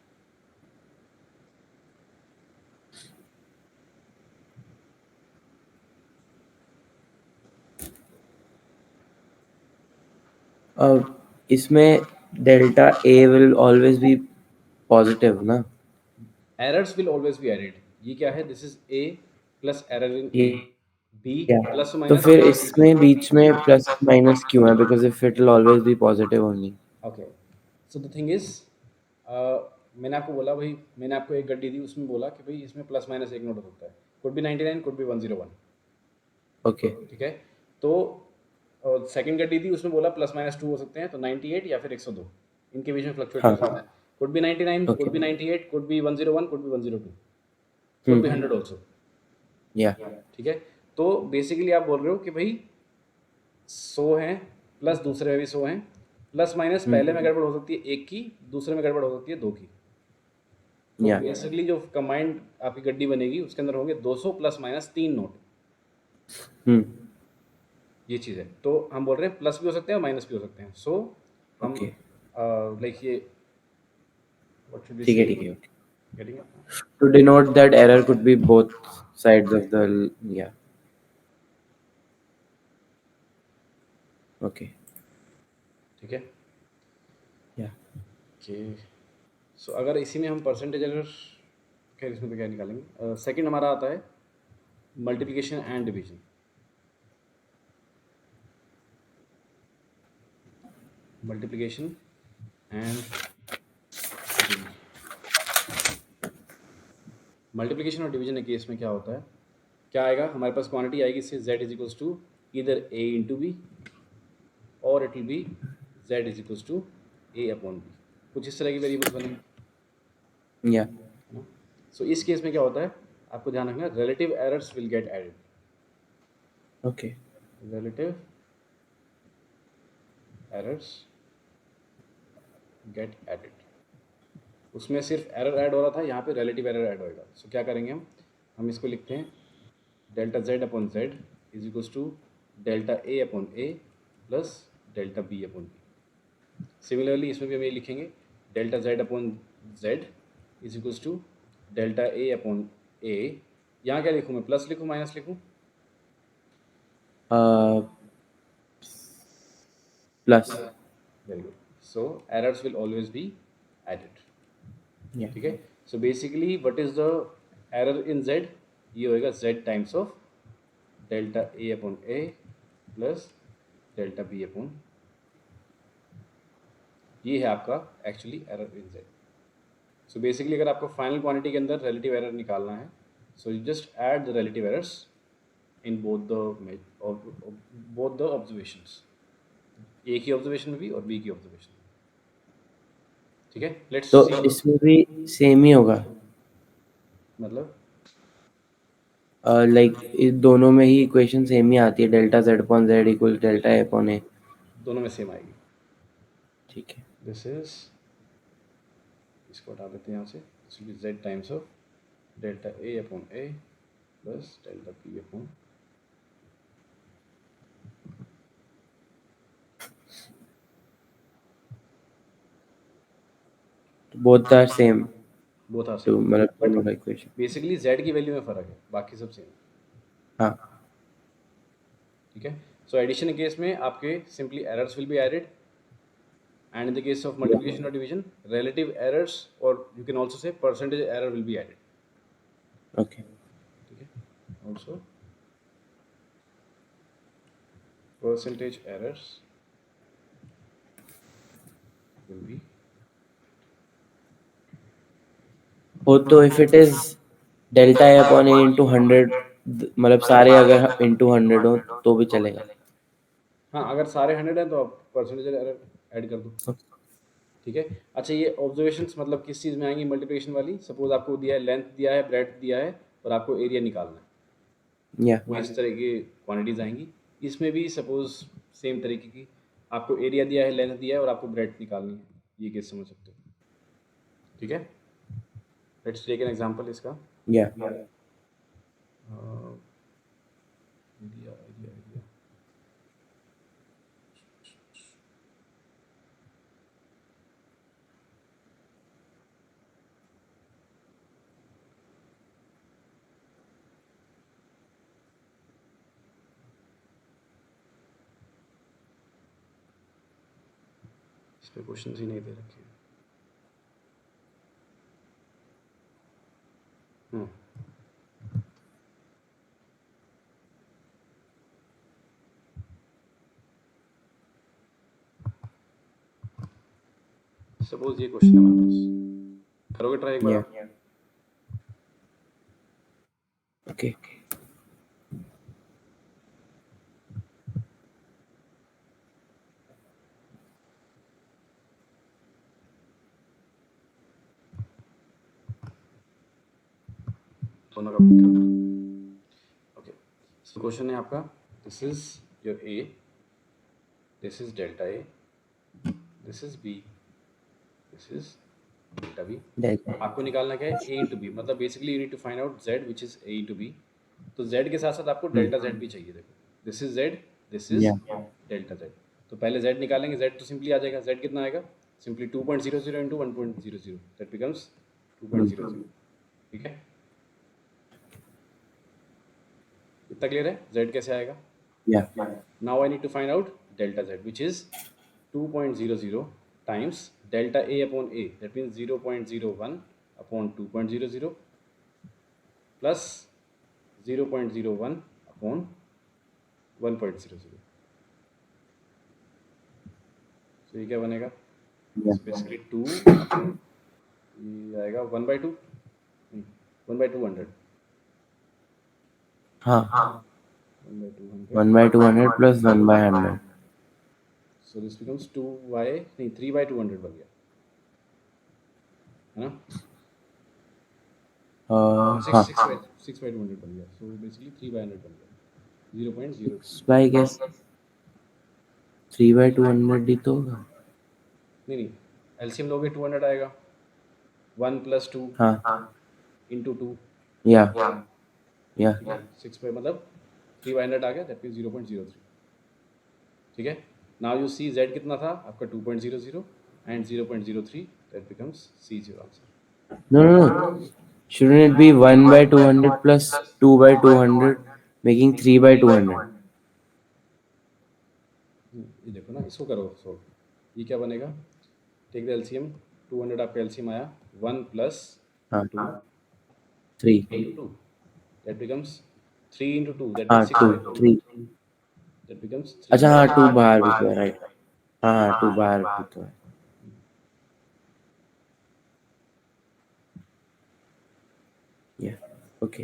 [SPEAKER 1] अब इसमें delta A will always B positive ना?
[SPEAKER 2] Errors will always be added. ये क्या है? This is A plus error in
[SPEAKER 1] ये
[SPEAKER 2] A, B
[SPEAKER 1] क्या?
[SPEAKER 2] plus or
[SPEAKER 1] तो
[SPEAKER 2] minus
[SPEAKER 1] फिर
[SPEAKER 2] A into B.
[SPEAKER 1] इसमें बीच में प्लस माइनस क्यों है? Because if it will always B positive only.
[SPEAKER 2] Okay. So the thing is, मैंने आपको बोला भाई, मैंने आपको एक गड्डी दी, उसमें बोला कि भाई इसमें प्लस माइनस एक नोट हो सकता है, could be 99, could be 101.
[SPEAKER 1] Okay
[SPEAKER 2] ठीक है, तो सेकंड गड्डी थी, उसमें बोला प्लस माइनस 2 हो सकते हैं, तो 98 या फिर 102, इनके बीच में फ्लक्चुएट कर सकता
[SPEAKER 1] हाँ
[SPEAKER 2] है। Could be 99,
[SPEAKER 1] okay
[SPEAKER 2] could be 98, could be 101, could be 102, could be 100 also.
[SPEAKER 1] या
[SPEAKER 2] ठीक है, तो बेसिकली आप बोल रहे हो कि भाई 100 हैं प्लस दूसरे में भी 100 हैं, प्लस माइनस पहले में गड़बड़ हो सकती है एक की, दूसरे में गड़बड़ हो सकती है दो की। तो
[SPEAKER 1] या
[SPEAKER 2] बेसिकली जो कंबाइंड आपकी गड्डी बनेगी उसके अंदर होंगे 200 प्लस माइनस 3 नोट।
[SPEAKER 1] हम्म
[SPEAKER 2] ये चीज़ है, तो हम बोल रहे हैं प्लस भी हो सकते हैं और माइनस भी हो सकते हैं। सो हम
[SPEAKER 1] ओके
[SPEAKER 2] लाइक ये व्हाट शुड वी
[SPEAKER 1] ठीक है
[SPEAKER 2] से,
[SPEAKER 1] ठीक है।
[SPEAKER 2] Getting it?
[SPEAKER 1] To denote that error could be both sides of the yeah. Okay.
[SPEAKER 2] ठीक है,
[SPEAKER 1] Yeah.
[SPEAKER 2] कि सो अगर इसी में हम परसेंटेज एरर, खैर इसमें तो क्या निकालेंगे, सेकंड हमारा आता है multiplication and division. Multiplication and division, multiplication और डिवीजन के केस में क्या होता है, क्या आएगा हमारे पास, क्वांटिटी आएगी इससे z इज इक्वल्स टू इधर a इंटू बी, और it will be z is equals to a upon b, कुछ इस तरह की वेरिएबल्स बनेंगी।
[SPEAKER 1] Yeah.
[SPEAKER 2] सो इस केस में क्या होता है, आपको ध्यान रखना, relative errors will get added.
[SPEAKER 1] Okay.
[SPEAKER 2] Relative errors get added, उसमें सिर्फ एरर ऐड हो रहा था, यहाँ पे रिलेटिव एरर ऐड होएगा। सो क्या करेंगे हम इसको लिखते हैं delta z upon z is equals to delta a upon a plus delta b upon b। Similarly इसमें भी हम ये लिखेंगे delta z upon z is equals to delta a upon a। यहाँ क्या लिखूँ मैं, प्लस लिखूँ माइनस लिखूँ?
[SPEAKER 1] Uh, plus.
[SPEAKER 2] Very good, so errors will always be added.
[SPEAKER 1] Yeah.
[SPEAKER 2] ठीक है, so basically what is the error in z, ये होएगा z times of delta a upon a plus delta b upon, ये है आपका actually error in z। So basically अगर आपको final quantity के अंदर रिलेटिव एरर निकालना है, so you just add the relative errors in both the observations, A की ऑब्जर्वेशन में भी और बी की ऑब्जर्वेशन में। ठीक है, लेट्स
[SPEAKER 1] तो
[SPEAKER 2] सी,
[SPEAKER 1] इसमें भी सेम ही होगा,
[SPEAKER 2] मतलब
[SPEAKER 1] लाइक इस दोनों में ही इक्वेशन सेम ही आती है, delta z upon z equal delta a upon a।
[SPEAKER 2] दोनों में सेम आएगी।
[SPEAKER 1] ठीक है।
[SPEAKER 2] दिस इज, इसको हटा देते हैं यहाँ से, this will be z times of delta a upon a plus delta b upon,
[SPEAKER 1] both are same.
[SPEAKER 2] Both are
[SPEAKER 1] तो
[SPEAKER 2] सेम,
[SPEAKER 1] मतलब
[SPEAKER 2] बट
[SPEAKER 1] दोनों का इक्वेशन।
[SPEAKER 2] बेसिकली z की वैल्यू में फ़र्क है, बाकी सब सेम है।
[SPEAKER 1] हाँ
[SPEAKER 2] ठीक है, सो एडिशन के केस में आपके simply errors will be added, and in the case of multiplication or division, relative errors, or you can also say percentage error will be added.
[SPEAKER 1] Okay.
[SPEAKER 2] ठीक है, also percentage errors will be
[SPEAKER 1] हो तो if it is delta a upon a into 100, मतलब सारे अगर into 100 हो तो भी चलेगा।
[SPEAKER 2] हाँ, अगर सारे 100 हैं तो आप परसेंटेज एरर ऐड कर दो। ठीक है, अच्छा ये ऑब्जर्वेशंस मतलब किस चीज़ में आएंगी मल्टीप्लिकेशन वाली? सपोज आपको दिया है, लेंथ दिया है, ब्रेड्थ दिया है, और आपको एरिया निकालना है,
[SPEAKER 1] या
[SPEAKER 2] वो इस तरह की क्वांटिटीज आएंगी। इसमें भी सपोज सेम तरीके की, आपको एरिया दिया है, लेंथ दिया है, और आपको ब्रेड्थ निकालनी है, ये केस समझ सकते हो। ठीक है, लेट्स टेक एन एग्जांपल इसका।
[SPEAKER 1] या
[SPEAKER 2] एरिया एरिया एरिया इस पे क्वेश्चन ही नहीं दे रखे हैं। सपोज ये क्वेश्चन है हमारे पास, करोगे ट्राई एक बार
[SPEAKER 1] या
[SPEAKER 2] आप?
[SPEAKER 1] ओके।
[SPEAKER 2] दोनों का पिक करना। ओके, सो क्वेश्चन है आपका, this is your a, this is delta a, this is b, this is delta b.
[SPEAKER 1] Delta
[SPEAKER 2] आपको निकालना क्या है? ए इंटू बी, मतलब basically you need to find out z which is a into b. तो z के साथ साथ आपको डेल्टा जेड भी चाहिए। देखो, this is z, this is
[SPEAKER 1] या
[SPEAKER 2] डेल्टा जेड। तो पहले जेड निकालेंगे, जेड तो सिंपली आ जाएगा, जेड कितना आएगा? Simply 2.00 into 1.00, that becomes 2.00। ठीक है, इतना क्लियर है जेड कैसे आएगा?
[SPEAKER 1] या
[SPEAKER 2] Now I need to find out delta z, which is 2.00 times delta a upon a, that means 0.01 upon 2.00 plus 0.01 upon 1.00. So ये क्या बनेगा?
[SPEAKER 1] या
[SPEAKER 2] बेसिकली 2 upon, ये आएगा 1/2, 1/200,
[SPEAKER 1] हाँ
[SPEAKER 2] 1/200.
[SPEAKER 1] 1/200 plus 1/100।
[SPEAKER 2] So this becomes 2y, नहीं 3/200 बन गया, है ना?
[SPEAKER 1] हाँ
[SPEAKER 2] 6/200 बन गया। सो बेसिकली 3/100 बन गया, 0.03।
[SPEAKER 1] बाई गेस 3/200 ही तो होगा।
[SPEAKER 2] नहीं नहीं, एलसीएम लोगे 200 आएगा, 1 + 2
[SPEAKER 1] हाँ
[SPEAKER 2] इंटू 2।
[SPEAKER 1] या या
[SPEAKER 2] ठीक है, 6 पे मतलब 3/100 आ गया, दैट मीन 0.03। ठीक है, नाउ यू सी जेड कितना था आपका? 2.00 and 0.03, that becomes c is your answer.
[SPEAKER 1] No no no, shouldn't it be 1/200 plus 2/200 making 3/200?
[SPEAKER 2] ये देखो ना, इसको करो सॉल्व, ये क्या बनेगा? टेक द एलसीएम, 200 आपका एलसीएम आया, 1 +
[SPEAKER 1] हाँ
[SPEAKER 2] 2
[SPEAKER 1] 3।
[SPEAKER 2] into 2, that becomes 3 into 2, that
[SPEAKER 1] हाँ
[SPEAKER 2] means
[SPEAKER 1] 2
[SPEAKER 2] 6/2,
[SPEAKER 1] 3।
[SPEAKER 2] that becomes
[SPEAKER 1] अच्छा
[SPEAKER 2] 3/2।
[SPEAKER 1] हाँ 2 बाहर भी तो है, राइट। हाँ हाँ 2 बाहर भी तो है। या ओके।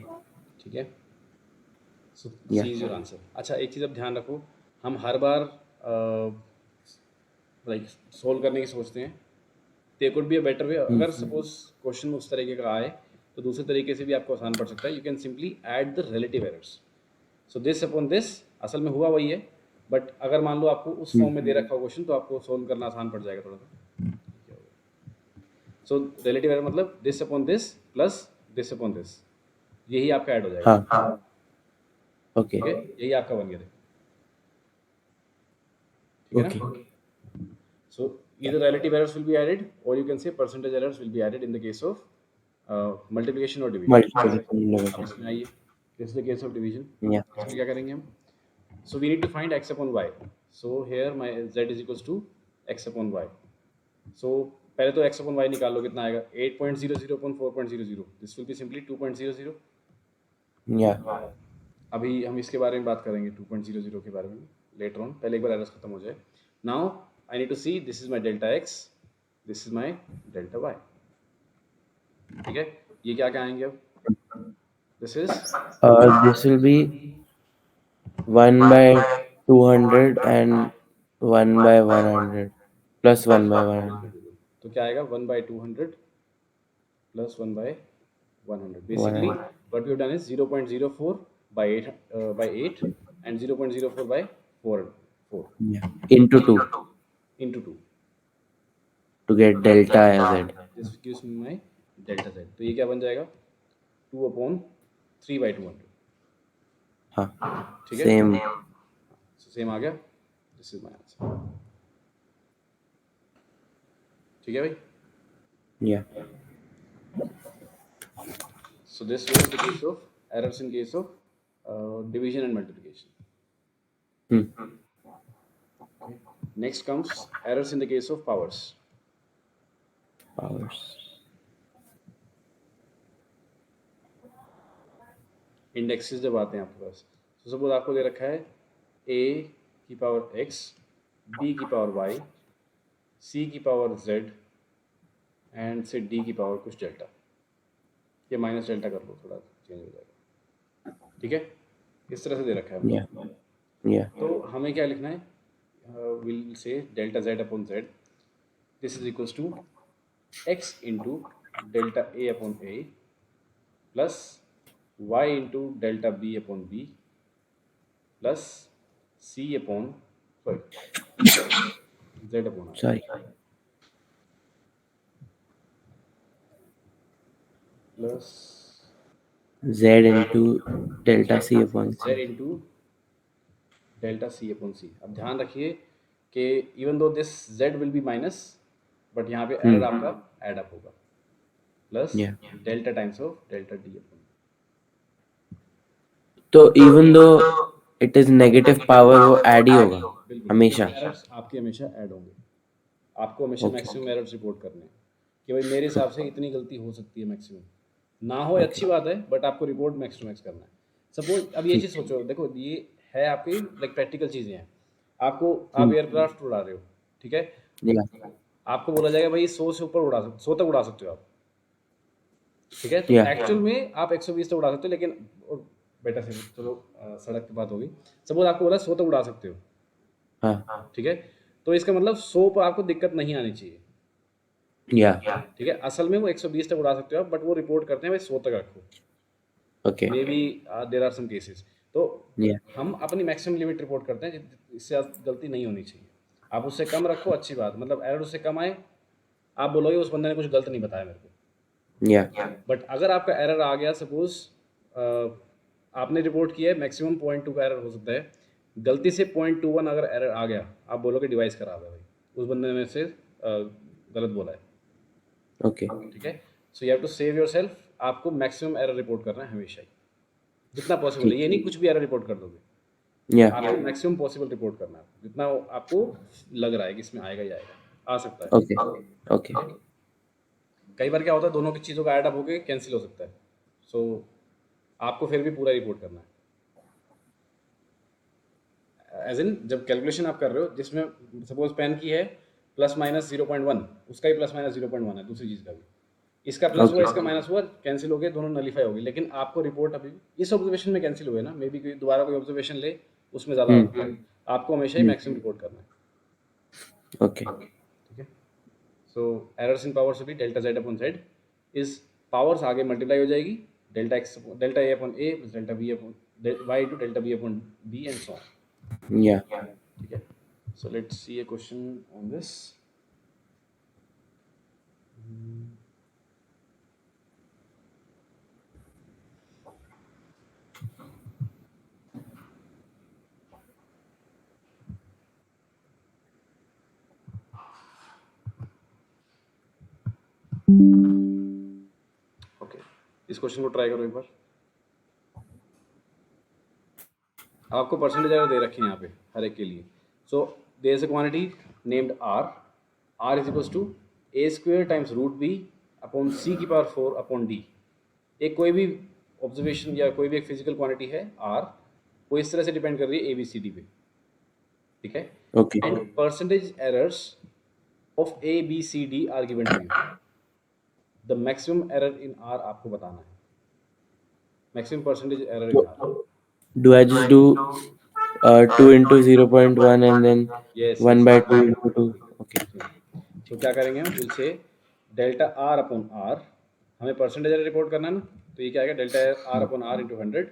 [SPEAKER 2] ठीक है, सो
[SPEAKER 1] या
[SPEAKER 2] सी इज योर आंसर। अच्छा, एक चीज़ अब ध्यान रखो, हम हर बार लाइक सोल्व करने की सोचते हैं, there could be a better way. अगर सपोज क्वेश्चन उस तरीके का आए तो दूसरे तरीके से भी आपको आसान पड़ सकता है। You can simply add the relative errors, so this upon this, असल में हुआ वही है, बट अगर मान लो आपको उस फॉर्म में दे रखा हो क्वेश्चन, तो आपको सोल्व करना आसान पड़ जाएगा थोड़ा सा। सो रिलेटिव एरर मतलब this upon this plus this upon this, यही आपका ऐड हो जाएगा।
[SPEAKER 1] हाँ ओके
[SPEAKER 2] ठीक है, यही आपका बन गया। देखो, ठीक है
[SPEAKER 1] ओके
[SPEAKER 2] ना? So either relative errors will be added, or you can say percentage errors will be added in the case of multiplication और डिवीजन।
[SPEAKER 1] multiplication division.
[SPEAKER 2] इसमें आइए, this is the case of division.
[SPEAKER 1] Yeah.
[SPEAKER 2] इसमें क्या करेंगे हम? So we need to find x upon y. So here my z is equals to x upon y. So पहले तो x upon y निकाल लो, कितना आएगा? 8.00 upon 4.00. This will be simply 2.00.
[SPEAKER 1] Yeah.
[SPEAKER 2] अभी हम इसके बारे में बात करेंगे 2.00 के बारे में लेटर ऑन, पहले एक बार एरर्स खत्म हो जाए। Now I need to see this is my delta x, this is my delta y। ठीक है, ये क्या क्या आएंगे अब? This is
[SPEAKER 1] This will be 1 by 200 and 1 by 100 plus 1 by 100.
[SPEAKER 2] तो क्या आएगा? 1/200 plus 1/100। Basically
[SPEAKER 1] 100.
[SPEAKER 2] what we have done is 0.04 by 8 by 8 and 0.04 by 4
[SPEAKER 1] Yeah. Into 2
[SPEAKER 2] into 2.
[SPEAKER 1] to get delta z.
[SPEAKER 2] This gives me my delta z. तो ये क्या बन जाएगा? 2/3/200।
[SPEAKER 1] हाँ.
[SPEAKER 2] ठीक है,
[SPEAKER 1] Same.
[SPEAKER 2] सेम आ गया। This is my answer. ठीक है भाई।
[SPEAKER 1] Yeah.
[SPEAKER 2] So this was the case of errors in case of division and multiplication.
[SPEAKER 1] Hmm.
[SPEAKER 2] Okay. Next comes errors in the case of powers.
[SPEAKER 1] Powers.
[SPEAKER 2] Indexes जब आते हैं आपके पास, तो suppose आपको दे रखा है a की पावर x, b की पावर y, c की पावर z एंड से d की पावर कुछ डेल्टा। ये माइनस डेल्टा कर लो, थोड़ा चेंज हो जाएगा। ठीक है, इस तरह से दे रखा है हमने।
[SPEAKER 1] Yeah. Yeah.
[SPEAKER 2] तो हमें क्या लिखना है? Will say delta z upon z, this is equals to x into delta a upon a plus y into delta b upon b plus c upon z upon r।
[SPEAKER 1] Sorry.
[SPEAKER 2] Plus
[SPEAKER 1] Z into delta c upon
[SPEAKER 2] z
[SPEAKER 1] c.
[SPEAKER 2] Into delta c upon c। अब ध्यान रखिए कि even though this z will be minus, but यहाँ पे error आपका add up होगा, plus
[SPEAKER 1] Yeah.
[SPEAKER 2] Delta times of delta d upon.
[SPEAKER 1] तो even though it is negative power वो add ही होगा
[SPEAKER 2] बिल्कुल,
[SPEAKER 1] हमेशा.
[SPEAKER 2] एरर्स आपके हमेशा ऐड होंगे। आपको हमेशा
[SPEAKER 1] Okay.
[SPEAKER 2] मैक्सिमम एरर्स रिपोर्ट करने हैं कि भाई मेरे हिसाब से इतनी गलती हो सकती है मैक्सिमम, ना हो अच्छी बात है, बट आपको रिपोर्ट मैक्स टू मैक्स करना है। सपोज अब ये चीज़ सोचो, देखो ये है आपकी लाइक प्रैक्टिकल चीज़ें हैं। आपको आप एयरक्राफ्ट उड़ा रहे हो, ठीक है,
[SPEAKER 1] Yeah.
[SPEAKER 2] आपको बोला जाएगा भाई 100 से ऊपर उड़ा सकते, 100 तक उड़ा सकते हो आप। ठीक है, तो
[SPEAKER 1] Yeah.
[SPEAKER 2] एक्चुअल में आप 120 तक उड़ा सकते हो, लेकिन बेटा से चलो सड़क की बात होगी। सपोज आपको बोला 100 तक उड़ा सकते हो,
[SPEAKER 1] हाँ.
[SPEAKER 2] ठीक है, तो इसका मतलब 100 पर आपको दिक्कत नहीं आनी चाहिए।
[SPEAKER 1] Yeah.
[SPEAKER 2] ठीक है, असल में वो 120 तक उड़ा सकते हो आप, बट वो रिपोर्ट करते हैं भाई 100 तक रखो।
[SPEAKER 1] Okay.
[SPEAKER 2] May be there are some cases. तो
[SPEAKER 1] Yeah.
[SPEAKER 2] हम अपनी मैक्सिमम लिमिट रिपोर्ट करते हैं, इससे गलती नहीं होनी चाहिए। आप उससे कम रखो, अच्छी बात, मतलब एरर उससे कम आए, आप बोलोगे उस बंदे ने कुछ गलत नहीं बताया मेरे को।
[SPEAKER 1] Yeah.
[SPEAKER 2] बट अगर आपका एरर आ गया, सपोज आपने रिपोर्ट किया है मैक्सिमम 0.2 का एरर हो सकता है, गलती से 0.21 अगर एरर आ गया, आप बोलोगे डिवाइस खराब है भाई, उस बंदे ने मेरे से गलत बोला है।
[SPEAKER 1] Okay.
[SPEAKER 2] ठीक है, so you have to save yourself. आपको मैक्सिमम एरर रिपोर्ट करना है हमेशा ही, जितना पॉसिबल है। ये नहीं कुछ भी एरर रिपोर्ट कर दोगे,
[SPEAKER 1] Yeah.
[SPEAKER 2] आपको मैक्सिमम पॉसिबल रिपोर्ट करना है, जितना आपको लग रहा है कि इसमें आएगा ही आएगा, आ सकता है।
[SPEAKER 1] Okay. Okay.
[SPEAKER 2] कई बार क्या होता है, दोनों की चीज़ों का ऐड अप होकर कैंसिल हो सकता है, सो आपको फिर भी पूरा रिपोर्ट करना है। एज इन जब कैलकुलेशन आप कर रहे हो, जिसमें सपोज पेन की है प्लस माइनस 0.1, उसका ही प्लस माइनस 0.1 है, दूसरी चीज़ का भी, इसका प्लस हुआ, इसका माइनस हुआ, कैंसिल हो गए, दोनों नलीफाई हो गए, लेकिन आपको रिपोर्ट अभी इस ऑब्जर्वेशन में कैंसिल हुए ना, मे बी कोई दोबारा कोई ऑब्जर्वेशन ले, उसमें ज़्यादा होता है। आपको हमेशा ही मैक्सिमम रिपोर्ट करना है।
[SPEAKER 1] Okay.
[SPEAKER 2] ठीक है, सो एरर्स इन पावर्स भी delta z upon z is powers आगे मल्टीप्लाई हो जाएगी, delta x delta a upon a plus delta b upon y two delta b upon b and so on.
[SPEAKER 1] Yeah.
[SPEAKER 2] ठीक है, so let's see a question on this. इस question को try करो एक बार। आपको परसेंटेज एरर दे रखे हैं यहाँ पे हर एक के लिए। So there is a quantity named R is equals to A square times root B upon C की पावर 4 अपॉन डी। एक कोई भी ऑब्जर्वेशन या कोई भी एक फिजिकल क्वांटिटी है आर, वो इस तरह से डिपेंड कर रही है ए बी सी डी पे, ठीक है।
[SPEAKER 1] Okay
[SPEAKER 2] and percentage errors of a b c d are given to you. The maximum error in r आपको बताना है, maximum percentage error in r.
[SPEAKER 1] do I just do 2 into 0.1 and then
[SPEAKER 2] yes
[SPEAKER 1] 1
[SPEAKER 2] yes
[SPEAKER 1] by
[SPEAKER 2] yes
[SPEAKER 1] 2 into 2? Okay.
[SPEAKER 2] तो क्या करेंगे हम, will say delta r upon r, हमें percentage error report करना है ना, तो ये क्या आएगा, delta r upon r into 100,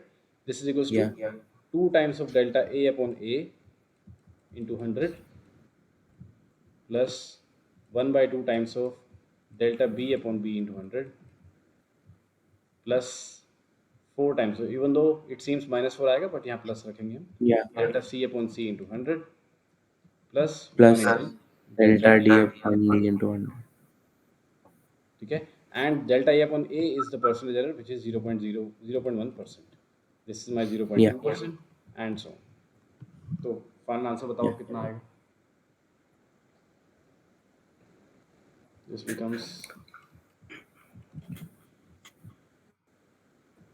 [SPEAKER 2] this is equals to
[SPEAKER 1] Yeah.
[SPEAKER 2] 2 times of delta a upon a into 100 plus 1 by 2 times of delta b upon b into 100 plus 4 times, even though it seems -4 आएगा but यहाँ plus रखेंगे हम,
[SPEAKER 1] Yeah.
[SPEAKER 2] Delta c upon सी into 100 plus 1
[SPEAKER 1] Plus
[SPEAKER 2] into delta
[SPEAKER 1] delta
[SPEAKER 2] D,
[SPEAKER 1] d upon d into 100.
[SPEAKER 2] ठीक है। And delta a upon A is the percentage error which is 0.1%, this is my
[SPEAKER 1] Yeah.
[SPEAKER 2] 0.2% and so. तो final answer बताओ
[SPEAKER 1] Yeah.
[SPEAKER 2] कितना आएगा। This becomes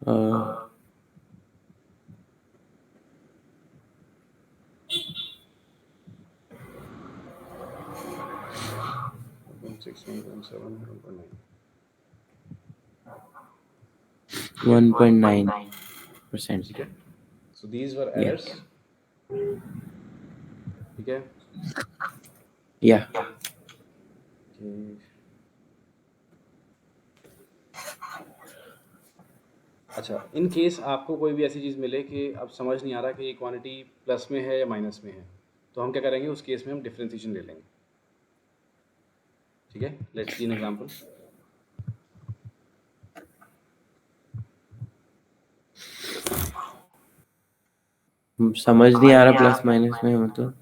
[SPEAKER 1] Uh,
[SPEAKER 2] 1.6, 1.7, 1.9,
[SPEAKER 1] 1.9%.
[SPEAKER 2] ठीक है। So these were
[SPEAKER 1] Yeah.
[SPEAKER 2] Errors, ठीक है।
[SPEAKER 1] Yeah.
[SPEAKER 2] कि- अच्छा, इन केस आपको कोई भी ऐसी चीज़ मिले कि अब समझ नहीं आ रहा कि ये क्वांटिटी प्लस में है या माइनस में है, तो हम क्या करेंगे, उस केस में हम डिफ्रेंसिएशन ले लेंगे, ठीक है। Let's see an example.
[SPEAKER 1] समझ नहीं आ रहा प्लस माइनस में मतलब।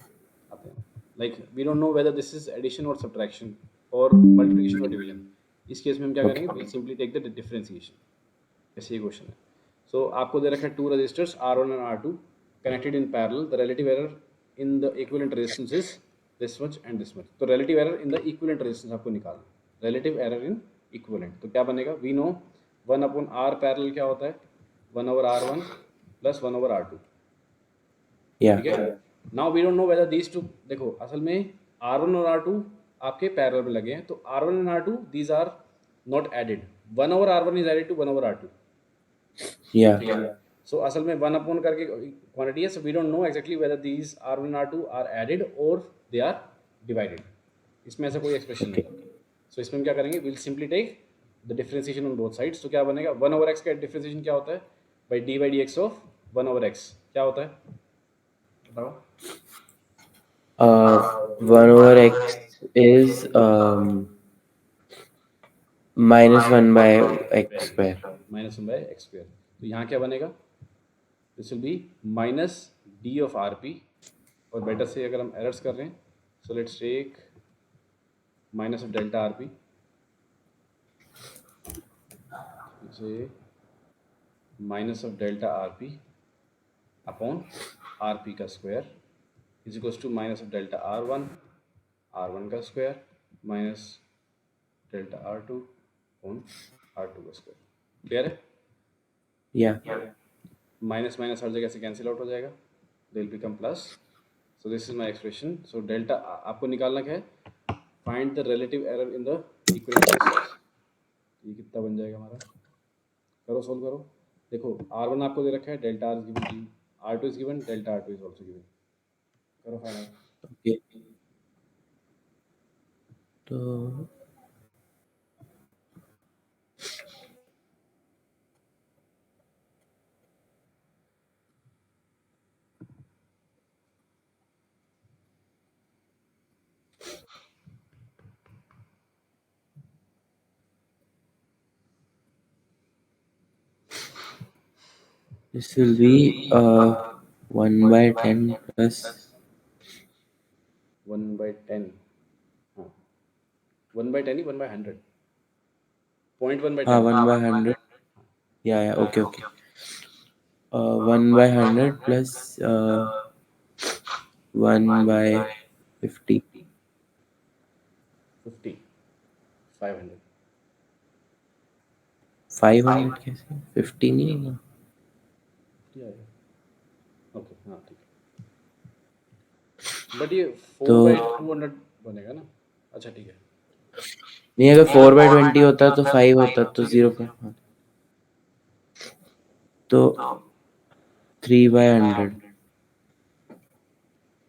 [SPEAKER 2] आते हैं, like we don't know whether this is addition और सब्ट्रैक्शन और मल्टीप्लिकेशन और डिवीजन। इस केस में हम क्या
[SPEAKER 1] Okay.
[SPEAKER 2] करेंगे, will simply take the differentiation. ऐसे ही क्वेश्चन है। सो आपको दे रखा है 2 resistors R1 and R2 connected in parallel, the relative error in the equivalent resistance is this much and this much. तो relative error in the equivalent resistance आपको निकालना, relative error in equivalent. तो क्या बनेगा, we know 1 upon R parallel क्या होता है, 1 over R1 plus 1 over R2,
[SPEAKER 1] Yeah.
[SPEAKER 2] ठीक है। Now we don't know whether these two, देखो असल में R1 और R2 आपके पैरेलल में लगे हैं, तो R1 and R2 these are not added, 1 over R1 is added to 1 over R2,
[SPEAKER 1] Yeah.
[SPEAKER 2] ठीक है। सो असल में 1 अपॉन करके क्वांटिटी है, so we don't know exactly whether these R1 and R2 are added और दे आर डिवाइडेड, इसमें ऐसा कोई एक्सप्रेशन नहीं है। सो इसमें हम क्या करेंगे, will simply take the differentiation on both sides. तो क्या बनेगा, 1 over x का डिफरेंशिएशन क्या होता है, by D by D x of 1 over x क्या होता है बताओ।
[SPEAKER 1] 1 over x is -1 by x square.
[SPEAKER 2] -1 by x square. तो यहाँ क्या बनेगा, this will be minus D of R P, और बेटर से अगर हम एरर्स कर रहे हैं, so let's take minus of delta R P, say minus of delta R P upon R P का square is equals to minus of delta R one का square minus delta R two upon R two का square. Clear है।
[SPEAKER 1] Yeah.
[SPEAKER 2] Minus minus हर जगह से cancel out हो जाएगा, they will become plus. So this is my expression. So delta आपको निकालना क्या है, find the relative error in the equivalent resistance. ये कितना बन जाएगा हमारा, करो सोल्व करो। देखो R1 आपको दे रखा है, delta R is given, R2 is given, delta R2 is also given, करो फाइंड।
[SPEAKER 1] Okay. तो this will be 1 by 10 plus
[SPEAKER 2] 1/10, हाँ 1/10 ही 1/100, 0.1/10,
[SPEAKER 1] 1 by 100. Yeah, okay. 1/100 plus 1/50.
[SPEAKER 2] 50, 500.
[SPEAKER 1] 500 कैसे? 50 नहीं होगा?
[SPEAKER 2] 50 आएगा, ओके, हाँ ठीक है। बट ये
[SPEAKER 1] तो
[SPEAKER 2] 4/200 बनेगा ना? अच्छा ठीक है।
[SPEAKER 1] नहीं, अगर 4/20 होता तो 5 होता तो 0.1, तो 3/100.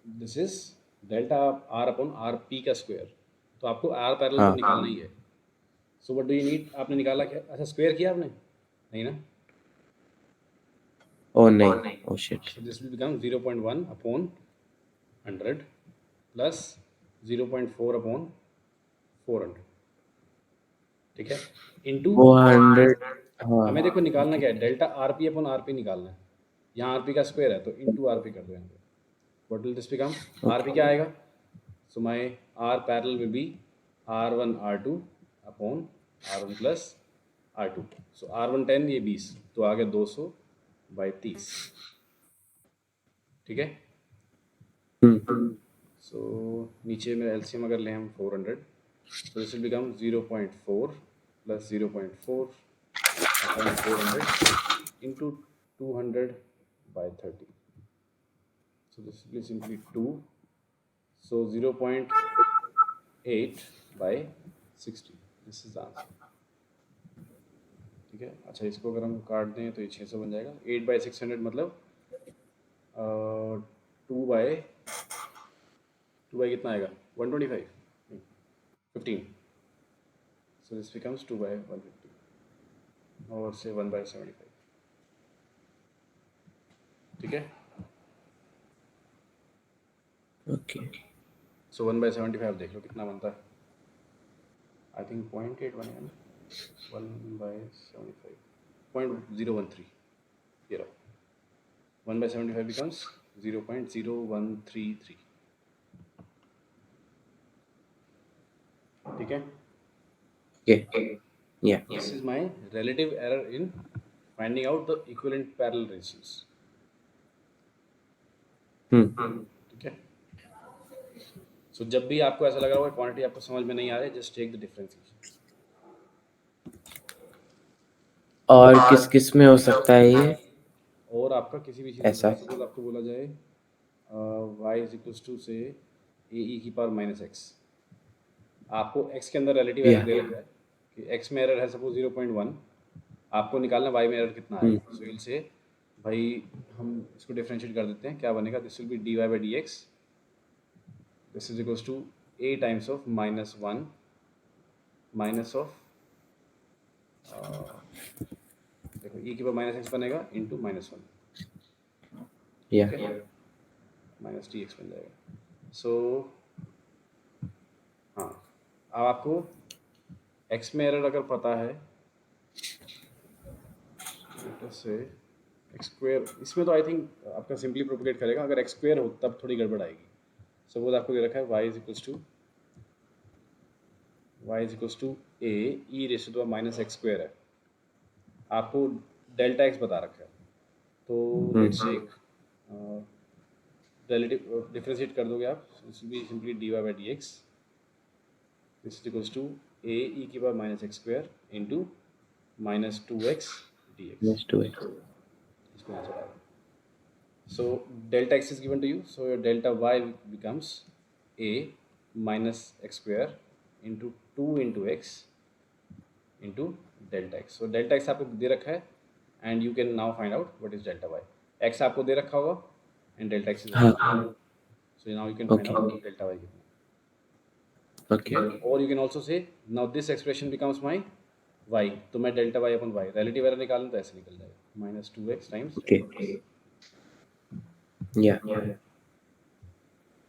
[SPEAKER 2] This is delta r upon R P का स्क्वायर। तो आपको आर पैरेलल तो
[SPEAKER 1] हाँ.
[SPEAKER 2] निकालना ही है। So what do you need? आपने निकाला क्या? अच्छा, स्क्वायर किया आपने? नहीं ना?
[SPEAKER 1] ओ नहीं, oh shit.
[SPEAKER 2] So this will become 0.1 upon 100 plus 0.4 upon 400, ठीक है, इनटू
[SPEAKER 1] 400.
[SPEAKER 2] हमें
[SPEAKER 1] हाँ.
[SPEAKER 2] देखो निकालना
[SPEAKER 1] ओके.
[SPEAKER 2] क्या है, delta R P upon R P निकालना है। यहाँ आर पी का स्क्वायर है तो इनटू आर पी कर दो यहाँ पे। What will this become? R P
[SPEAKER 1] okay.
[SPEAKER 2] क्या आएगा? So my R parallel will be R1 R2 upon R1 plus R2। So R1 10, ये 20, तो आ गया 200/30, ठीक है। सो नीचे में एलसीएम अगर लें हम 400, so this will become 0.4 plus 0.4 upon 400 into 200/30. So this will be simply 2. So 0.8/60. This is the answer. ठीक है। अच्छा, इसको अगर हम काट दें तो ये 600 बन जाएगा। 8/600 मतलब 2 बाई कितना आएगा? 125, 15। So this becomes 2/150 और से 1/75, ठीक है।
[SPEAKER 1] ओके.
[SPEAKER 2] सो 1/75 देख लो कितना बनता है। आई थिंक 0.8 बनेगा ना। 1/75 0.013, ये रहा। 1/75 becomes 0.0133, ठीक है।
[SPEAKER 1] ओके. या.
[SPEAKER 2] This is my relative error in finding out the equivalent parallel resistance, ठीक है। सो जब भी आपको ऐसा लग रहा होगा क्वांटिटी आपको समझ में नहीं आ रही, जस्ट टेक द डिफरेंशिएशन।
[SPEAKER 1] और किस किस में हो सकता है ये
[SPEAKER 2] और आपका किसी भी चीज़ में,
[SPEAKER 1] ऐसा?
[SPEAKER 2] सपोज आपको बोला जाए y इज इक्वल्स टू से ae⁻x, आपको x के अंदर रिलेटिव एरर
[SPEAKER 1] या.
[SPEAKER 2] दे रखा है कि x में एरर है सपोज 0.1, आपको निकालना y में एरर कितना आएगा। सो विल से भाई हम इसको डिफरेंशिएट कर देते हैं, क्या बनेगा? This will be dy/dx, this is equals to a times of -1 minus of देखो e⁻x बनेगा इंटू -1,
[SPEAKER 1] या.
[SPEAKER 2] ठीक है, -dx बन जाएगा। सो हाँ, अब आपको x में एरर अगर पता है, से एक्स स्क्वेयर, इसमें तो आई थिंक आपका सिंपली प्रोपोगेट करेगा। अगर एक्स स्क्वेयर हो तब थोड़ी गड़बड़ आएगी। सपोज आपको दे रखा है y is equals to a e⁻x² है, आपको डेल्टा एक्स बता रखा है, तो लेट्स टेक रिलेटिव डिफरेंशिएट कर दोगे आप, this will be simply dy/dx, this is equals to a e⁻x² into -2x dx,
[SPEAKER 1] Let's do it.
[SPEAKER 2] इसमें आंसर आएगा। So delta x is given to you, so your delta y becomes a minus x² into 2 into x into delta x. So delta x आपको दे रखा है and you can now find out what is delta y. x आपको दे रखा होगा and delta x is
[SPEAKER 1] हाँ.
[SPEAKER 2] also given. So now you can find
[SPEAKER 1] Okay.
[SPEAKER 2] out delta y कितना, ठीक
[SPEAKER 1] Okay.
[SPEAKER 2] है। और you can also say now this expression becomes my y, तो मैं delta y upon y relative error निकालूँ तो ऐसे निकल जाएगा -2x times
[SPEAKER 1] Okay.
[SPEAKER 2] delta y.
[SPEAKER 1] या.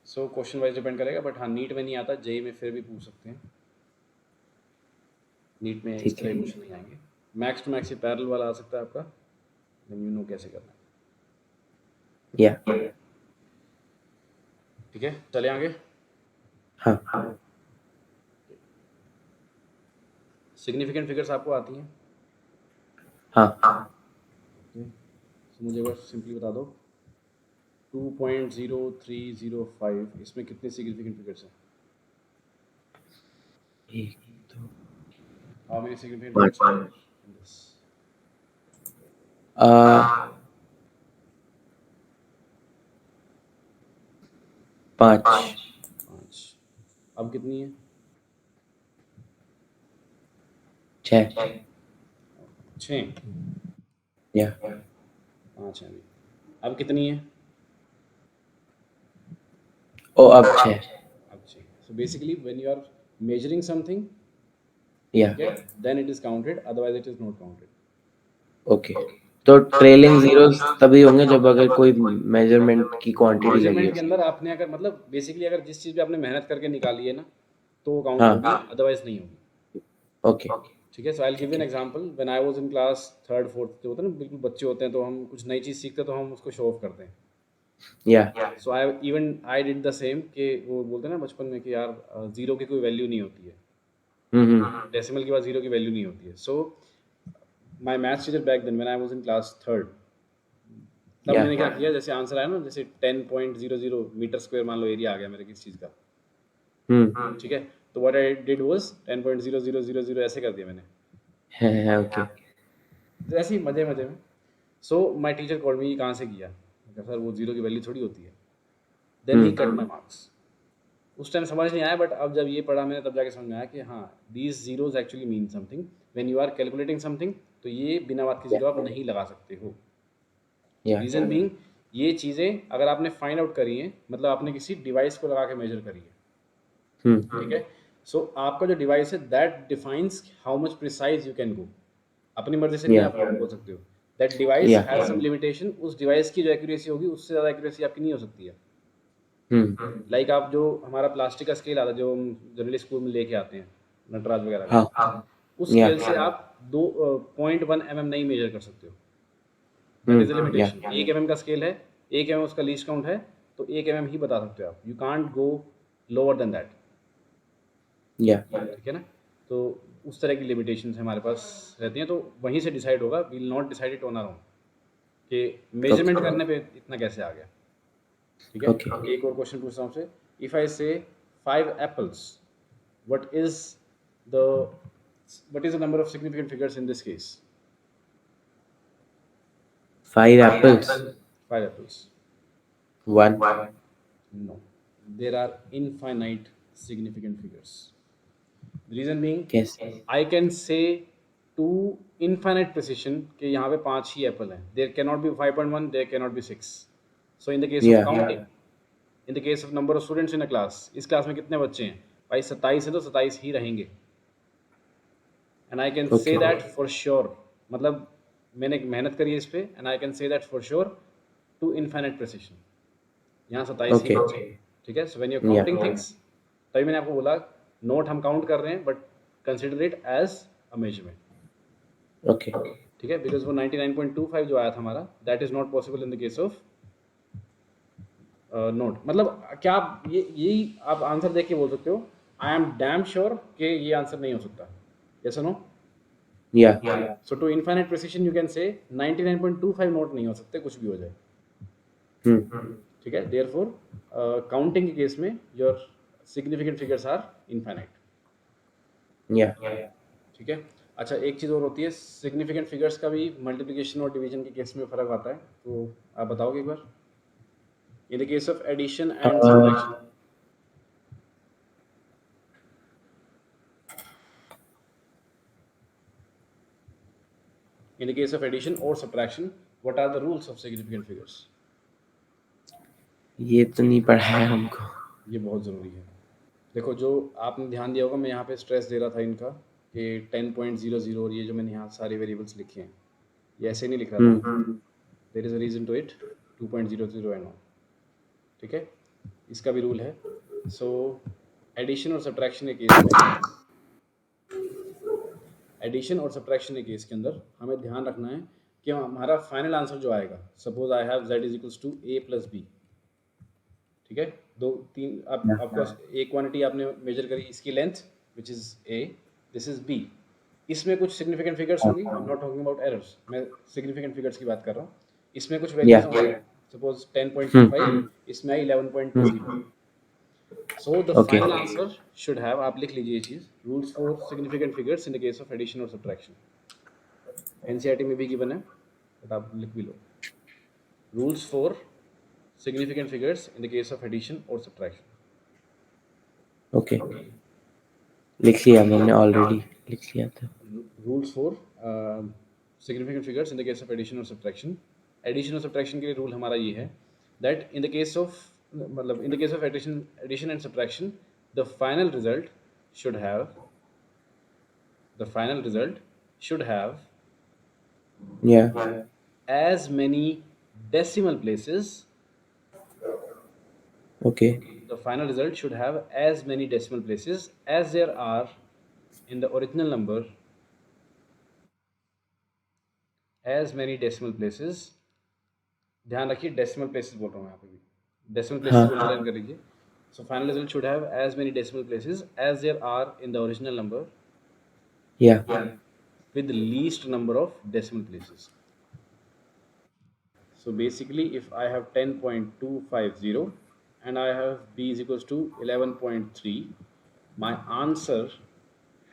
[SPEAKER 2] सो क्वेश्चन वाइज डिपेंड करेगा, बट हाँ नीट में नहीं आता, जेई में फिर भी पूछ सकते हैं। नीट में इस
[SPEAKER 1] ठीक
[SPEAKER 2] तरह
[SPEAKER 1] है.
[SPEAKER 2] क्वेश्चन नहीं आएंगे। मैक्स टू मैक्स ये पैरेलल वाला आ सकता है आपका, देन यू नो कैसे करना है,
[SPEAKER 1] या.
[SPEAKER 2] ठीक है। चले आगे।
[SPEAKER 1] हाँ.
[SPEAKER 2] सिग्निफिकेंट फिगर्स आपको आती हैं?
[SPEAKER 1] हाँ
[SPEAKER 2] ओके, सो मुझे बस सिंपली बता दो 2.0305 इसमें कितने सिग्निफिकेंट फिगर्स हैं?
[SPEAKER 1] एक दो
[SPEAKER 2] हाउ मेनी सिग्निफिकेंट
[SPEAKER 1] पाँच
[SPEAKER 2] फिगर्स आर इन दिस?
[SPEAKER 1] आ, पाँच
[SPEAKER 2] 5। अब कितनी है?
[SPEAKER 1] छः
[SPEAKER 2] 6।
[SPEAKER 1] या
[SPEAKER 2] 5 है अभी। अब कितनी है?
[SPEAKER 1] ओ अब छः
[SPEAKER 2] अब 6। So basically when you are measuring something,
[SPEAKER 1] या
[SPEAKER 2] ठीक है, then it is counted, otherwise it is not counted.
[SPEAKER 1] Okay. तो ट्रेलिंग जीरोस तभी होंगे जब अगर कोई मेजरमेंट की क्वांटिटी लगी
[SPEAKER 2] मेजरमेंट
[SPEAKER 1] हो।
[SPEAKER 2] के अंदर आपने अगर मतलब बेसिकली अगर जिस चीज़ पे आपने मेहनत करके निकाली है ना, तो वो काउंट
[SPEAKER 1] हाँ
[SPEAKER 2] होगी, अदरवाइज नहीं होगी।
[SPEAKER 1] ओके
[SPEAKER 2] ठीक है, so I will give you an example. When I was in class third fourth, जो होता है ना बिल्कुल बच्चे होते हैं, तो हम कुछ नई चीज़ सीखते हैं तो हम उसको शो ऑफ करते हैं।
[SPEAKER 1] या
[SPEAKER 2] सो आई डिड द सेम, कि वो बोलते हैं ना बचपन में कि यार जीरो की कोई वैल्यू नहीं होती है,
[SPEAKER 1] हम्म
[SPEAKER 2] डेसिमल के बाद जीरो की वैल्यू नहीं होती है। So my maths teacher back then when I was in class third, तब
[SPEAKER 1] या
[SPEAKER 2] मैंने क्या किया, जैसे आंसर आया ना, जैसे 10.00 मीटर स्क्वायर मान लो एरिया आ गया मेरे किसी चीज़ का, ठीक है, तो व्हाट आई डिड वाज 10.0000 ऐसे कर दिया मैंने,
[SPEAKER 1] है ओके
[SPEAKER 2] ऐसे ही मजे मजे में। सो माई टीचर कॉल्ड मी, कहाँ से किया? मैं कहा, सर वो जीरो की वैल्यू थोड़ी होती है। Then he cut my marks. उस टाइम समझ नहीं आया, बट अब जब ये पढ़ा मैंने तब जाके समझ में आया कि हाँ, these zeros actually mean something when you are calculating something. तो ये बिना बात के जीरो आप नहीं लगा सकते हो।
[SPEAKER 1] या
[SPEAKER 2] रीजन बीइंग, ये चीज़ें अगर आपने फाइंड आउट करी हैं, मतलब आपने किसी डिवाइस को लगा के मेजर करी है, ठीक है, सो आपका जो डिवाइस है that defines how much precise you can go. अपनी मर्जी से नहीं
[SPEAKER 1] या
[SPEAKER 2] आप बोल सकते हो। दैट डिवाइस
[SPEAKER 1] या
[SPEAKER 2] हैज सम लिमिटेशन, उस डिवाइस की जो एक्यूरेसी होगी उससे ज़्यादा एक्यूरेसी आपकी नहीं हो सकती है। लाइक आप जो हमारा प्लास्टिक का स्केल आता है, जो हम जनरली स्कूल में लेके आते हैं नटराज वगैरह
[SPEAKER 1] हाँ
[SPEAKER 2] का, उस
[SPEAKER 1] या
[SPEAKER 2] स्केल से आप 2.1 mm नहीं मेजर कर सकते हो। दैट इज अ
[SPEAKER 1] या
[SPEAKER 2] लिमिटेशन। 1 mm का स्केल है, 1 mm उसका लीस्ट काउंट है, तो 1 mm ही बता सकते हो आप। You can't go lower than that.
[SPEAKER 1] या
[SPEAKER 2] ठीक है ना? तो उस तरह की लिमिटेशंस हमारे पास रहती हैं, तो वहीं से डिसाइड होगा, we will not decide it on our own, कि मेजरमेंट
[SPEAKER 1] ओके
[SPEAKER 2] करने पे इतना कैसे आ गया। ठीक है,
[SPEAKER 1] ओके
[SPEAKER 2] एक और क्वेश्चन पूछता हूँ आपसे। इफ आई से 5 apples, what is the the number of significant figures in this case?
[SPEAKER 1] 5 apples
[SPEAKER 2] 5 apples.
[SPEAKER 1] 1
[SPEAKER 2] No, there are infinite significant figures. The reason being,
[SPEAKER 1] कैसे
[SPEAKER 2] I can say to infinite precision कि यहाँ पे 5 ही Apple हैं. There cannot be 5.1, there cannot be 6. So in the case of
[SPEAKER 1] या
[SPEAKER 2] counting, in the case of number of students in a class, इस class में कितने बच्चे हैं? भाई 27 है तो 27 ही रहेंगे. And I can say
[SPEAKER 1] okay
[SPEAKER 2] that for sure. मतलब मैंने मेहनत करी है इस पे, and I can say that for sure to infinite precision. यहाँ 27 ही
[SPEAKER 1] ओके
[SPEAKER 2] बचे। ठीक है, सो व्हेन यू आर
[SPEAKER 1] या
[SPEAKER 2] काउंटिंग थिंग्स, तभी मैंने आपको बोला नोट हम काउंट कर रहे हैं, but consider it as a measurement.
[SPEAKER 1] Okay
[SPEAKER 2] ठीक है, बिकॉज वो 99.25 जो आया था हमारा, that is not possible in the case of note. मतलब क्या आप ये यही आप आंसर देख के बोल सकते हो, आई एम डैम श्योर कि ये आंसर नहीं हो सकता। यस और नो?
[SPEAKER 1] या
[SPEAKER 2] so to infinite precision you can say 99.25 note नहीं हो सकते, कुछ भी हो जाए। ठीक है, देयरफॉर काउंटिंग के केस में your significant figures are infinite.
[SPEAKER 1] या
[SPEAKER 2] ठीक है, अच्छा एक चीज़ और होती है, सिग्निफिकेंट फिगर्स का भी मल्टीप्लिकेशन और डिवीजन के केस में फ़र्क आता है, तो आप बताओगे एक बार? In the case of addition and subtraction, in the case of addition और subtraction, what are the rules of significant figures?
[SPEAKER 1] ये तो नहीं पढ़ा है हमको
[SPEAKER 2] ये बहुत ज़रूरी है। देखो, जो आपने ध्यान दिया होगा, मैं यहाँ पे स्ट्रेस दे रहा था इनका कि 10.00, और ये जो मैंने यहाँ सारे वेरिएबल्स लिखे हैं, ये ऐसे नहीं लिख रहा था मैं। There is a reason to it, 2.00 and all. ठीक है, इसका भी रूल है। सो एडिशन और सब्ट्रैक्शन के केस में, एडिशन और सब्ट्रैक्शन के केस के अंदर हमें ध्यान रखना है कि हमारा फाइनल आंसर जो आएगा, suppose I have z is equals to a plus b. ठीक है, दो तीन आपको एक क्वांटिटी आपने मेजर करी, इसकी length which is a, this is b, इसमें कुछ सिग्निफिकेंट फिगर्स होंगी, आई am not talking about errors, मैं सिग्निफिकेंट फिगर्स की बात कर रहा हूँ। इसमें कुछ वैल्यूज
[SPEAKER 1] Yeah.
[SPEAKER 2] होंगी, सपोज 10.25, इसमें आई 11.20। So the
[SPEAKER 1] Okay.
[SPEAKER 2] Final answer should have, आप लिख लीजिए ये चीज, rules for significant figures in the case of addition और सब्ट्रैक्शन। एनसीईआरटी में भी गिवन है, बट आप लिख भी लो, rules for significant figures in the case of addition और सब्ट्रैक्शन।
[SPEAKER 1] Okay. लिख लिया मैंने ऑलरेडी, लिख लिया था.
[SPEAKER 2] Rules for significant figures in the case of addition और सब्ट्रैक्शन। एडिशन और सब्ट्रैक्शन के लिए रूल हमारा ये है that in the case of, मतलब in the case of addition and subtraction, the final result should have, the final result should have
[SPEAKER 1] Yeah.
[SPEAKER 2] as many decimal places,
[SPEAKER 1] Okay.
[SPEAKER 2] the final result should have as many decimal places as there are in the original number, as many decimal places, ध्यान रखिए decimal places बोल रहा हूँ यहाँ पे भी, decimal places
[SPEAKER 1] हाँ.
[SPEAKER 2] को अंडरलाइन कर लीजिए। So final result should have as many decimal places as there are in the original number
[SPEAKER 1] Yeah.
[SPEAKER 2] with the least number of decimal places. So basically if I have 10.250 and I have b is equals to 11.3, my answer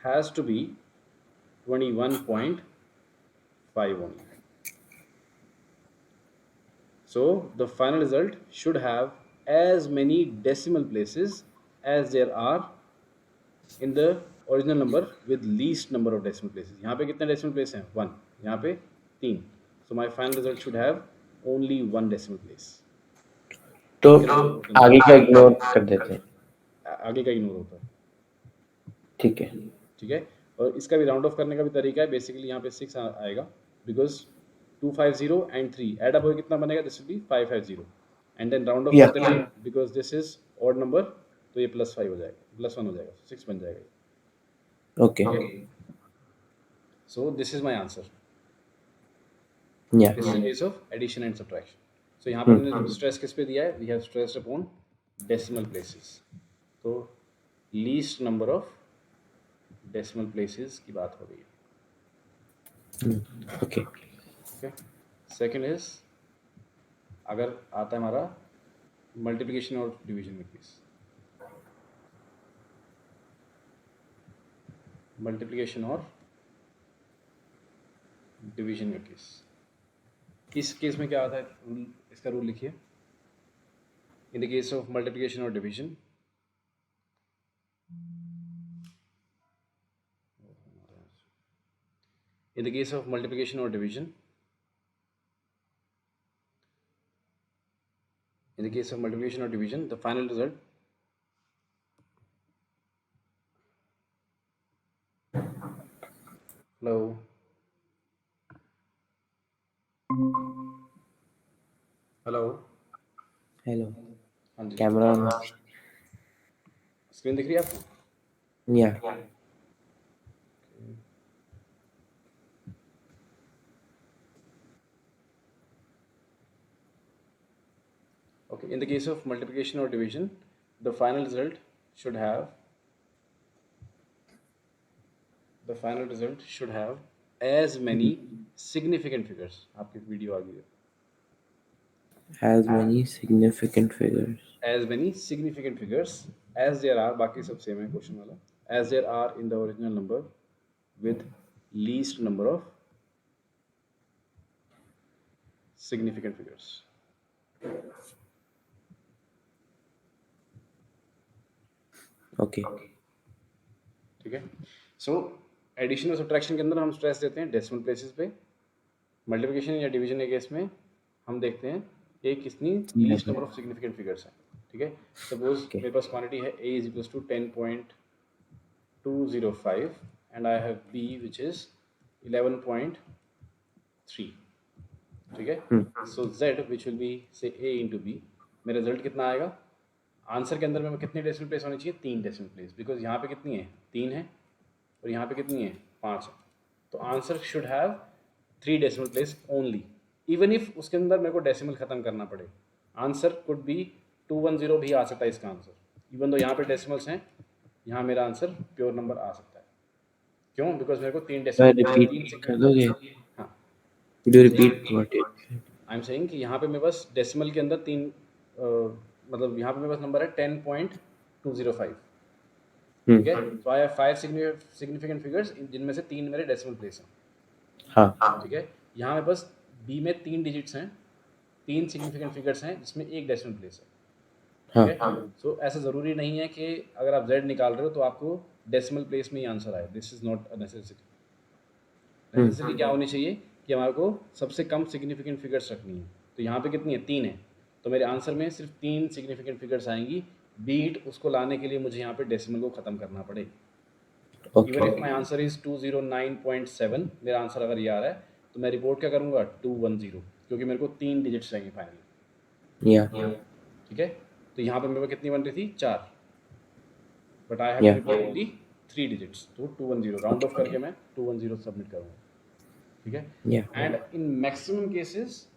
[SPEAKER 2] has to be 21.5 only. So the final result should have as many decimal places as there are in the original number with least number of decimal places. यहाँ पे कितने decimal place हैं? 1. यहाँ पे 3. So my final result should have only 1 decimal place.
[SPEAKER 1] तो
[SPEAKER 2] ठीक है ना?
[SPEAKER 1] आगे का इग्नोर कर देते हैं.
[SPEAKER 2] आगे का इग्नोर होता है,
[SPEAKER 1] ठीक है.
[SPEAKER 2] ठीक है। और इसका भी राउंड ऑफ करने का भी तरीका है, बेसिकली यहाँ पे 6 आएगा बिकॉज 250 एंड 3 एड अप होकर कितना बनेगा, this will be 550 and then round off
[SPEAKER 1] Yeah.
[SPEAKER 2] करते हुए because this is odd number, तो ये +5 हो जाएगा, +1 हो जाएगा, 6 बन जाएगा।
[SPEAKER 1] Okay.
[SPEAKER 2] So this is my answer,
[SPEAKER 1] Yeah.
[SPEAKER 2] This is case of addition and subtraction. So यहाँ पे मैंने स्ट्रेस किस पे दिया है, we have stressed upon decimal places, तो least number of decimal places की बात हो रही है।
[SPEAKER 1] Okay.
[SPEAKER 2] ओके, सेकंड इज, अगर आता है हमारा मल्टीप्लिकेशन और डिवीजन में केस, मल्टीप्लिकेशन और डिवीजन में केस, इस केस में क्या आता है, रूल, इसका रूल लिखिए। इन द केस ऑफ मल्टीप्लिकेशन और division, in the case of multiplication or division, in the case of multiplication or division, the final result hello hello
[SPEAKER 1] hello.
[SPEAKER 2] हाँ जी,
[SPEAKER 1] कैमरा ऑन.
[SPEAKER 2] स्क्रीन दिख रही है आपको?
[SPEAKER 1] या.
[SPEAKER 2] Okay, in the case of multiplication or division, the final result should have, the final result should have as many significant figures, आपकी video आ गई है,
[SPEAKER 1] Has many significant figures.
[SPEAKER 2] as many significant figures as there are, बाकी सब same है question वाला, as there are in the original number with least number of significant figures.
[SPEAKER 1] Okay.
[SPEAKER 2] ठीक है। So addition और सब्ट्रैक्शन के अंदर हम स्ट्रेस देते हैं डेसिमल प्लेसेस पे, मल्टीप्लिकेशन या डिवीजन के केस में हम देखते हैं एक कितनी least number of significant figures हैं। ठीक है, सपोज मेरे पास क्वांटिटी है a is equals to 10.205 and I have b which is 11.3। ठीक है, so z which will be say a into b, मेरा रिजल्ट कितना आएगा, आंसर के अंदर में कितनी डेसिमल प्लेस होनी चाहिए, 3 डेसिमल प्लेस, बिकॉज यहाँ पे कितनी है 3 है और यहाँ पे कितनी है 5 है, तो answer should have 3 decimal place only, even if उसके अंदर मेरे को डेसिमल खत्म करना पड़े, आंसर कुड बी 210 भी आ सकता है इसका आंसर, इवन दो यहाँ पे डेसिमल्स हैं, यहाँ मेरा आंसर प्योर नंबर आ सकता है। क्यों? बिकॉज मेरे को तीन
[SPEAKER 1] मैं
[SPEAKER 2] डेसिमल
[SPEAKER 1] रिपीट कर दोगे?
[SPEAKER 2] हाँ,
[SPEAKER 1] Could you repeat what you said?
[SPEAKER 2] I am saying कि यहाँ पे मेरे पास डेसिमल के अंदर तीन मतलब यहाँ पे मेरे पास नंबर है 10.205, ठीक है। तो आई हैव 5 सिग्निफिकेंट फिगर्स जिनमें से 3 मेरे डेसिमल प्लेस हैं,
[SPEAKER 1] हाँ
[SPEAKER 2] ठीक है। यहाँ मेरे पास बी में 3 डिजिट्स हैं, 3 सिग्निफिकेंट फिगर्स हैं जिसमें एक डेसिमल प्लेस है, ठीक
[SPEAKER 1] हाँ
[SPEAKER 2] है। सो ऐसा ज़रूरी नहीं है कि अगर आप z निकाल रहे हो तो आपको डेसिमल प्लेस में ही आंसर आए, this is not a necessity. Necessity क्या होनी चाहिए कि हमारे को सबसे कम सिग्निफिकेंट फिगर्स रखनी है। तो यहाँ पे कितनी है? 3 है, तो मेरे आंसर में सिर्फ 3 सिग्निफिकेंट फिगर्स आएंगी, बीट उसको लाने के लिए मुझे यहाँ पे डेसिमल को ख़त्म करना पड़े। Even if my answer is 209.7, मेरा आंसर अगर ये आ रहा है तो मैं रिपोर्ट क्या करूँगा? 210, क्योंकि मेरे को 3 डिजिट्स चाहिए फाइनली,
[SPEAKER 1] या
[SPEAKER 2] ठीक है। तो यहाँ पे मेरे को कितनी बन रही थी? 4, but I have to report only 3 digits, तो 210 राउंड ऑफ करके मैं 210 सबमिट करूँगा, ठीक है।
[SPEAKER 1] या
[SPEAKER 2] एंड इन मैक्सिमम केसेस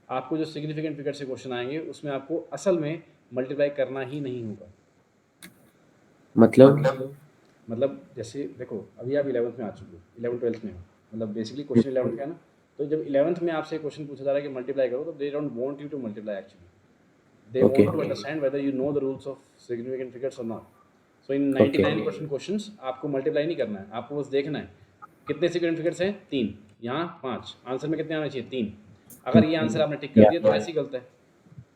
[SPEAKER 2] आपको जो सिग्निफिकेंट फिगर से क्वेश्चन आएंगे उसमें आपको असल में मल्टीप्लाई करना ही नहीं होगा। मतलब जैसे देखो अभी आप 11th में आ चुके हो, 11 12th में हो, मतलब बेसिकली क्वेश्चन 11th का है ना। तो जब 11th में आपसे क्वेश्चन पूछा जा रहा है कि मल्टीप्लाई करो, तो they don't want you to multiply actually, they want to understand whether you know the rules of significant figures or not. So in 99% questions आपको मल्टीप्लाई नहीं करना है, आपको बस देखना है कितने सिग्निफिकेंट फिगर्स हैं? 3, यहाँ 5, आंसर में कितने आने चाहिए? 3। अगर ये आंसर आपने टिक कर दिया तो ऐसी गलत है।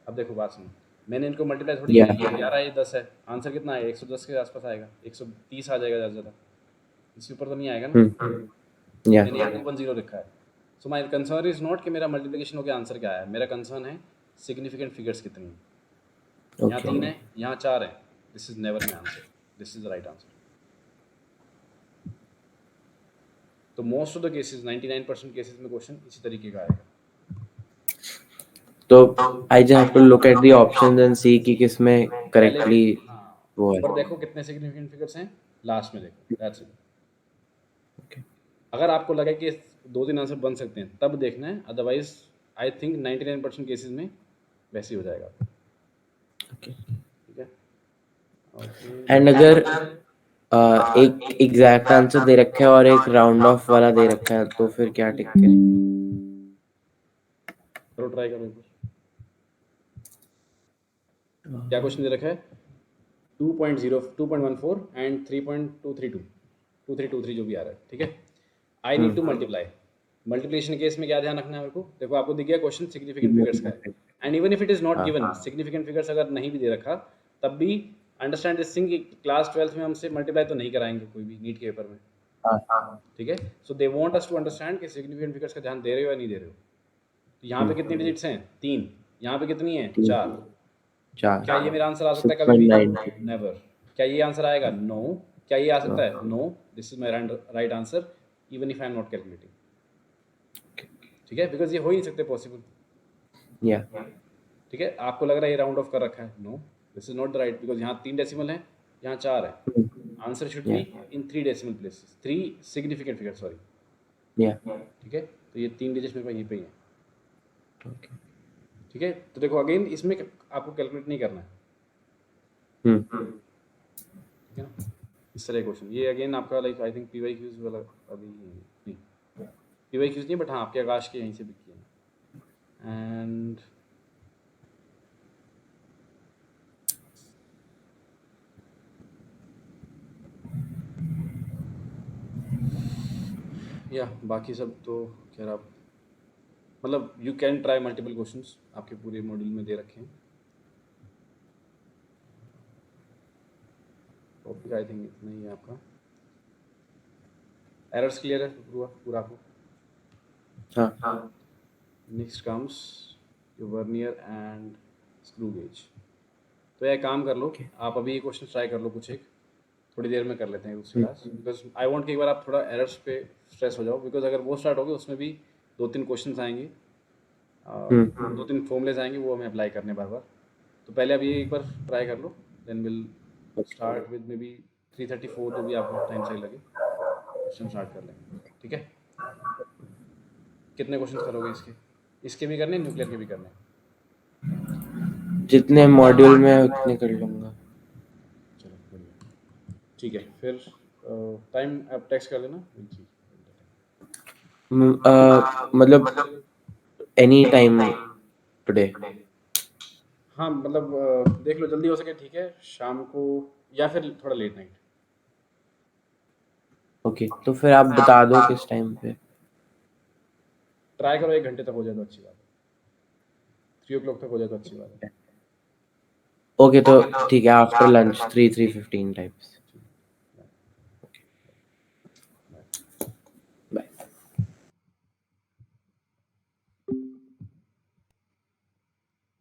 [SPEAKER 2] अब देखो बात सुनो, मैंने इनको मल्टीप्लाई थोड़ी किया, 11 है, ये 10 है, आंसर कितना है? 110 के आसपास आएगा, 130 आ जाएगा ज़्यादा से ज़्यादा, इसके ऊपर तो नहीं आएगा ना। मैंने 210 लिखा है। So my concern is not कि मेरा मल्टीप्लिकेशन हो गया आंसर क्या है, मेरा कंसर्न है सिग्निफिकेंट फिगर्स कितनी हैं। यहाँ 3 है, यहाँ 4 है, this is never my answer, this is the right answer. तो most of the cases 99% cases में क्वेश्चन इसी तरीके का आएगा।
[SPEAKER 1] तो I just have to look at the options and see कि किसमें करेक्टली वो है।
[SPEAKER 2] ऊपर देखो कितने सिग्निफिकेंट फिगर्स हैं, लास्ट में देखो, दैट्स इट। अगर आपको लगे कि 2-3 आंसर बन सकते हैं तब देखना है, अदरवाइज आई थिंक 99% केसेस में वैसे ही हो जाएगा, ठीक है।
[SPEAKER 1] एंड अगर एक एग्जैक्ट आंसर दे रखा है और एक राउंड ऑफ वाला दे रखा है तो फिर क्या टिक करें?
[SPEAKER 2] करो, ट्राई करो एक बार। क्या क्वेश्चन दे रखा है? 2.14 एंड 3.232 2323 जो भी आ रहा है, ठीक है। आई need to multiply. Multiplication case में क्या ध्यान रखना है मेरे को? देखो आपको दिख गया क्वेश्चन सिग्निफिकेंट फिगर्स का है, and even if it is not given, significant figures अगर नहीं भी दे रखा तब भी अंडरस्टैंड दिस थिंग कि क्लास 12th में हमसे मल्टीप्लाई तो नहीं कराएंगे कोई भी नीट के पेपर में, ठीक है। So they want us to understand कि सिग्निफिकेंट फिगर्स का ध्यान दे रहे हो या नहीं दे रहे हो। तो यहाँ पे कितनी डिजिट्स हैं? 3, यहाँ पे कितनी है? 4। क्या ये मेरा आंसर आ सकता है कभी भी? नेवर। क्या ये आंसर आएगा? नो। क्या ये आ सकता है? No. This is my right answer even if I am not calculating, ठीक है, बिकॉज ये हो ही नहीं सकते पॉसिबल, ठीक है। आपको लग रहा है ये राउंड ऑफ कर रखा है, no, this is not the right, because यहाँ 3 डेसिमल है, यहाँ 4 है, answer should be in 3 decimal places, 3 significant figure, sorry, ठीक है। तो ये 3 डिजिट मेरे पास यहीं पे ही है, ठीक है। तो देखो अगेन इसमें आपको कैलकुलेट नहीं करना है, ठीक है ना। इस तरह क्वेश्चन ये अगेन आपका like I think PY Qs वाला अभी नहीं, पीवाई क्यूज नहीं, बट हाँ आपके आकाश के यहीं से भी किए हैं। एंड या बाकी सब तो खैर आप मतलब you can try multiple questions, आपके पूरे मॉड्यूल में दे रखे हैं। टॉपिक आई थिंक इतना ही है आपका। एरर्स क्लियर है पूरा आपको?
[SPEAKER 1] हाँ।
[SPEAKER 2] Next comes your vernier and screw gauge. तो यह काम कर लो, आप अभी ये क्वेश्चन ट्राई कर लो, कुछ एक थोड़ी देर में कर लेते हैं दूसरी क्लास, बिकॉज आई वांट कि एक बार आप थोड़ा एरर्स पे स्ट्रेस हो जाओ, बिकॉज अगर वो स्टार्ट हो गए उसमें भी 2-3 क्वेश्चंस आएंगे, 2-3 फॉर्मूलेज आएंगे, वो हमें अप्लाई करने बार बार। तो पहले आप ये एक बार ट्राई कर लो, then will start with maybe 3:34, जो भी आपको टाइम सही लगे क्वेश्चन स्टार्ट कर लेंगे, ठीक है। कितने क्वेश्चन करोगे इसके भी करने, न्यूक्लियर के भी करने?
[SPEAKER 1] जितने मॉड्यूल में उतने कर लूंगा।
[SPEAKER 2] चलो बढ़िया, ठीक है। फिर टाइम आप टेक्स्ट कर देना। we'll see.
[SPEAKER 1] मतलब एनी टाइम टुडे।
[SPEAKER 2] हाँ मतलब देख लो जल्दी हो सके ठीक है, शाम को या फिर थोड़ा लेट नाइट।
[SPEAKER 1] ओके, तो फिर आप बता दो किस टाइम पे।
[SPEAKER 2] ट्राई करो 1 घंटे तक हो जाए तो अच्छी बात है, 3 o'clock तक हो जाए तो अच्छी बात है।
[SPEAKER 1] ओके, तो ठीक है, आफ्टर लंच 3:15 टाइप्स।